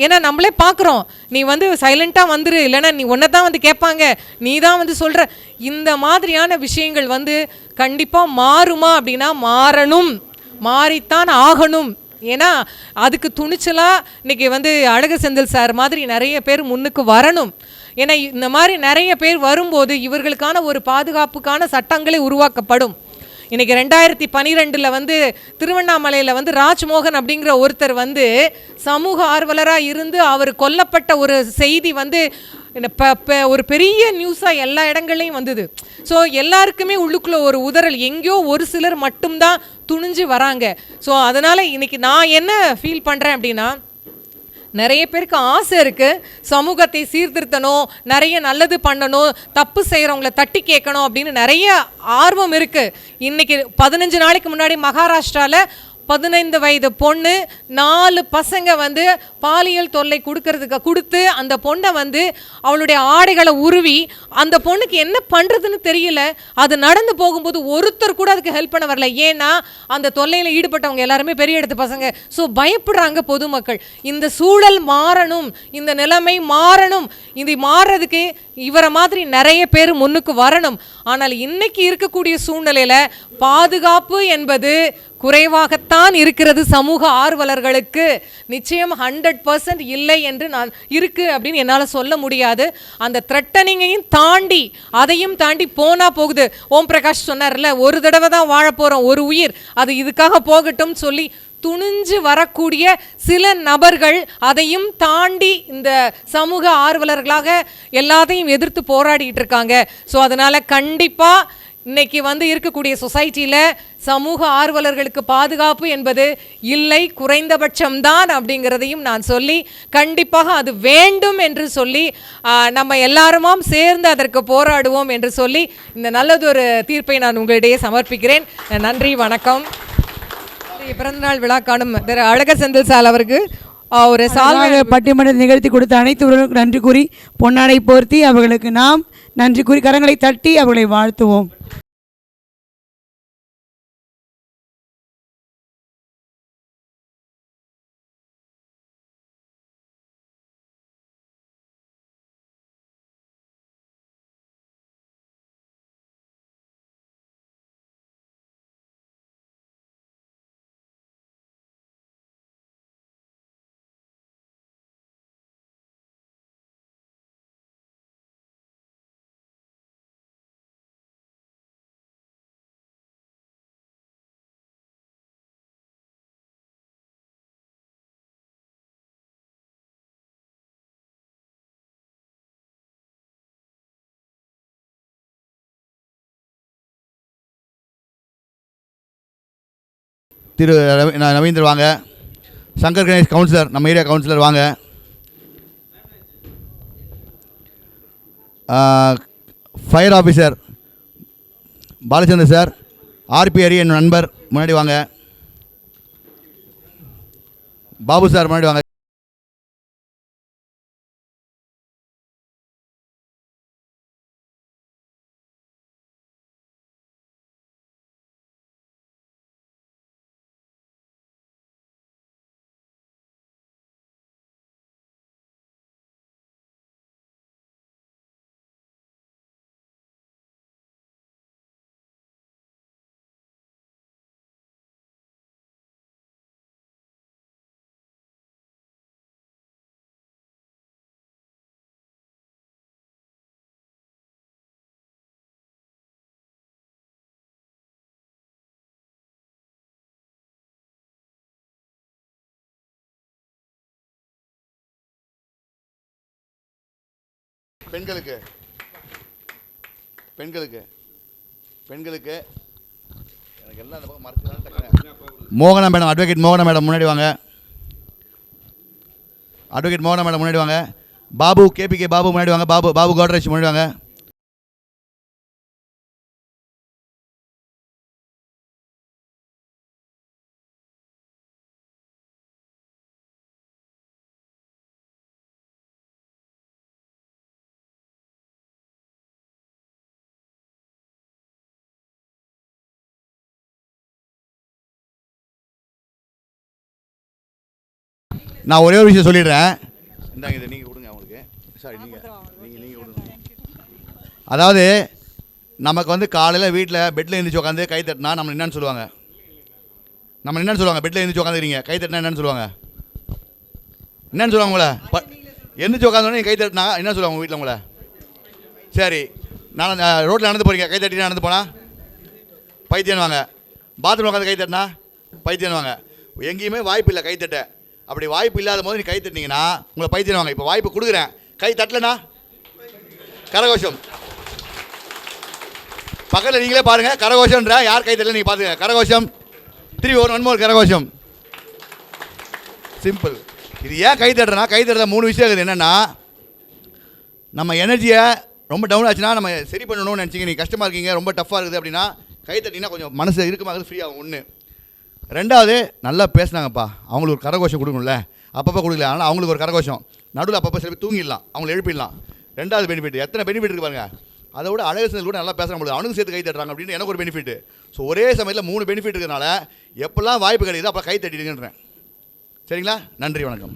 ஏன்னா நம்மளே பார்க்குறோம், நீ வந்து சைலண்ட்டாக வந்துரு, இல்லைன்னா நீ ஒன்றை தான் வந்து கேட்பாங்க, நீ தான் வந்து சொல்கிற. இந்த மாதிரியான விஷயங்கள் வந்து கண்டிப்பாக மாறுமா அப்படின்னா மாறணும், மாறித்தான் ஆகணும். ஏன்னா அதுக்கு துணிச்சலாக இன்றைக்கி வந்து அழகர் செந்தில் சார் மாதிரி நிறைய பேர் முன்னுக்கு வரணும். ஏன்னா இந்த மாதிரி நிறைய பேர் வரும்போது இவர்களுக்கான ஒரு பாதுகாப்புக்கான சட்டங்களே உருவாக்கப்படும். இன்றைக்கி 2012 வந்து திருவண்ணாமலையில் வந்து ராஜ்மோகன் அப்படிங்கிற ஒருத்தர் வந்து சமூக ஆர்வலராக இருந்து அவர் கொல்லப்பட்ட ஒரு செய்தி வந்து ஒரு பெரிய நியூஸாக எல்லா இடங்கள்லையும் வந்தது. ஸோ எல்லாருக்குமே உள்ளுக்குள்ளே ஒரு உதறல், எங்கேயோ ஒரு சிலர் மட்டும்தான் துணிஞ்சு வராங்க. ஸோ அதனால் இன்றைக்கி நான் என்ன ஃபீல் பண்ணுறேன் அப்படின்னா, நிறைய பேருக்கு ஆசை இருக்குது சமூகத்தை சீர்திருத்தணும், நிறைய நல்லது பண்ணணும், தப்பு செய்கிறவங்கள தட்டி கேட்கணும் அப்படின்னு நிறைய ஆர்வம் இருக்குது. இன்றைக்கி 15 நாளைக்கு முன்னாடி மகாராஷ்டிராவில் 15 வயது பொண்ணு 4 பசங்க வந்து பாலியல் தொல்லை கொடுத்து அந்த பொண்ணை வந்து அவளுடைய ஆடைகளை உருவி, அந்த பொண்ணுக்கு என்ன பண்ணுறதுன்னு தெரியல. அது நடந்து போகும்போது ஒருத்தர் கூட அதுக்கு ஹெல்ப் பண்ண வரல. ஏன்னா அந்த தொல்லையில் ஈடுபட்டவங்க எல்லாருமே பெரிய இடத்து பசங்க. ஸோ பயப்படுறாங்க பொதுமக்கள். இந்த சூழல் மாறணும், இந்த நிலைமை மாறணும். இது மாறுறதுக்கு இவரை மாதிரி நிறைய பேர் முன்னுக்கு வரணும். ஆனால் இன்னைக்கு இருக்கக்கூடிய சூழ்நிலையில் பாதுகாப்பு என்பது குறைவாகத்தான் இருக்கிறது. சமூக ஆர்வலர்களுக்கு நிச்சயம் 100% இல்லை என்று நான் இருக்கு அப்படின்னு என்னால் சொல்ல முடியாது. அந்த த்ரெட்டனிங்கையும் தாண்டி அதையும் தாண்டி போனா போகுது. ஓம் பிரகாஷ் சொன்னார்ல, ஒரு தடவை தான் வாழ போகிறோம், ஒரு உயிர், அது இதுக்காக போகட்டும் சொல்லி துணிஞ்சு வரக்கூடிய சில நபர்கள் அதையும் தாண்டி இந்த சமூக ஆர்வலர்களாக எல்லாத்தையும் எதிர்த்து போராடிட்டு இருக்காங்க. ஸோ அதனால் கண்டிப்பாக இன்னைக்கு வந்து இருக்கக்கூடிய சொசைட்டியில் சமூக ஆர்வலர்களுக்கு பாதுகாப்பு என்பது இல்லை, குறைந்தபட்சம்தான் அப்படிங்கிறதையும் நான் சொல்லி கண்டிப்பாக அது வேண்டும் என்று சொல்லி நம்ம எல்லாருமாம் சேர்ந்து அதற்கு போராடுவோம் என்று சொல்லி இந்த நல்லதொரு தீர்ப்பை நான் உங்களிடையே சமர்ப்பிக்கிறேன். நன்றி, வணக்கம். பிறந்தநாள் விழா காணும் திரு அழகர் செந்தில் சார் அவருக்கு ஒரு பட்டிமன்ற நிகழ்த்தி கொடுத்த அனைத்து உறவுகளுக்கும் நன்றி கூறி பொன்னாடை போர்த்தி அவர்களுக்கு நாம் நன்றி கூறி கரங்களை தட்டி அவர்களை வாழ்த்துவோம். திரு நவீந்தர் வாங்க, சங்கர் கணேஷ் கவுன்சிலர், நம்ம ஏரியா கவுன்சிலர் வாங்க, fire officer Balachandran sir, RPR என் நண்பர் முன்னாடி வாங்க, பாபு சார் முன்னாடி வாங்க. பெண்களுக்கு பெண்களுக்கு பெண்களுக்கு எனக்கு எல்லாம் அந்த பக்கம் மறைச்சு. மோகனா மேடம், அட்வொகேட் மோகனா மேடம் முன்னாடி வாங்க. அட்வொகேட் மோகனா மேடம் முன்னாடி வாங்க. பாபு கேபிகே பாபு முன்னாடி வாங்க. பாபு கோட்ரேஜ் முன்னாடி வாங்க. நான் ஒரே ஒரு விஷயம் சொல்லிடுறேன். இந்தாங்க, இதை நீங்கள் கொடுங்க அவங்களுக்கு. சாரி, நீங்கள் கொடுங்க. அதாவது நமக்கு வந்து காலையில் வீட்டில் பெட்டில் எழுந்திரிச்சு உட்காந்து கை தட்டினா நம்ம என்னன்னு சொல்லுவாங்க? நம்ம என்னன்னு சொல்லுவாங்க? பெட்டில் எழுந்திரிச்சு உட்காந்துக்கிறீங்க, கை தட்டினா என்னன்னு சொல்லுவாங்க? என்னன்னு சொல்லுவாங்க உங்களை? எழுந்திரிச்சு உட்காந்தோடனே கை தட்டினா என்ன சொல்லுவாங்க உங்கள் வீட்டில் உங்களை? சரி, நான் ரோட்டில் நடந்து போகிறீங்க, கை தட்டினா நடந்து போனால் பைத்தியம் வாங்க. பாத்ரூம் உட்காந்து கை தட்டினா பைத்தியம் வாங்க. எங்கேயுமே வாய்ப்பு இல்லை கை தட்ட. அப்படி வாய்ப்பு இல்லாத போது நீ கை தட்டினீங்கன்னா உங்களை பைத்தியம் வாங்க. இப்போ வாய்ப்பு கொடுக்குறேன், கை தட்டலனா கரகோஷம். பக்கத்தில் நீங்களே பாருங்கள், கரகோஷம்ன்ற யார் கை தட்டல நீங்கள் பார்த்துங்க. கரகோஷம், 3 1 more கரகோஷம். சிம்பிள். இது ஏன் கை தட்டுறேன்னா, கை தட்டுற 3 விஷயம் இருக்குது. என்னென்னா, நம்ம எனர்ஜியை ரொம்ப டவுன் ஆச்சுன்னா நம்ம சரி பண்ணணும்னு நினச்சிங்க. நீங்கள் கஷ்டமாக இருக்கீங்க, ரொம்ப டஃப்பாக இருக்குது அப்படின்னா கை தட்டிங்கன்னா கொஞ்சம் மனசு இருக்குமாக்குது, ஃப்ரீ ஆகும். 1. 2வது, நல்லா பேசுனாங்கப்பா, அவங்களுக்கு ஒரு கரகோஷம் கொடுக்கணும்ல, அப்பப்போ கொடுக்கல. ஆனால் அவங்களுக்கு ஒரு கரகோஷம் நடுவில் அப்பப்போ சில பேர் தூங்கிடலாம், அவங்களை எழுப்பிடலாம். 2வது பெனிஃபிட். எத்தனை பெனிஃபிட் இருக்குது பாருங்கள். அதை விட அழகு சேர்ந்து கூட நல்லா பேசுகிறாங்க போது அவனுக்கு சேர்த்து கை தட்டுறாங்க அப்படின்னு எனக்கு ஒரு பெனிஃபிட். ஸோ ஒரே சமயத்தில் 3 பெனிஃபிட் இருக்கிறதுனால எப்பெல்லாம் வாய்ப்பு கிடைக்குதோ அப்போ கை தட்டிடுங்கன்றேன். சரிங்களா? நன்றி, வணக்கம்.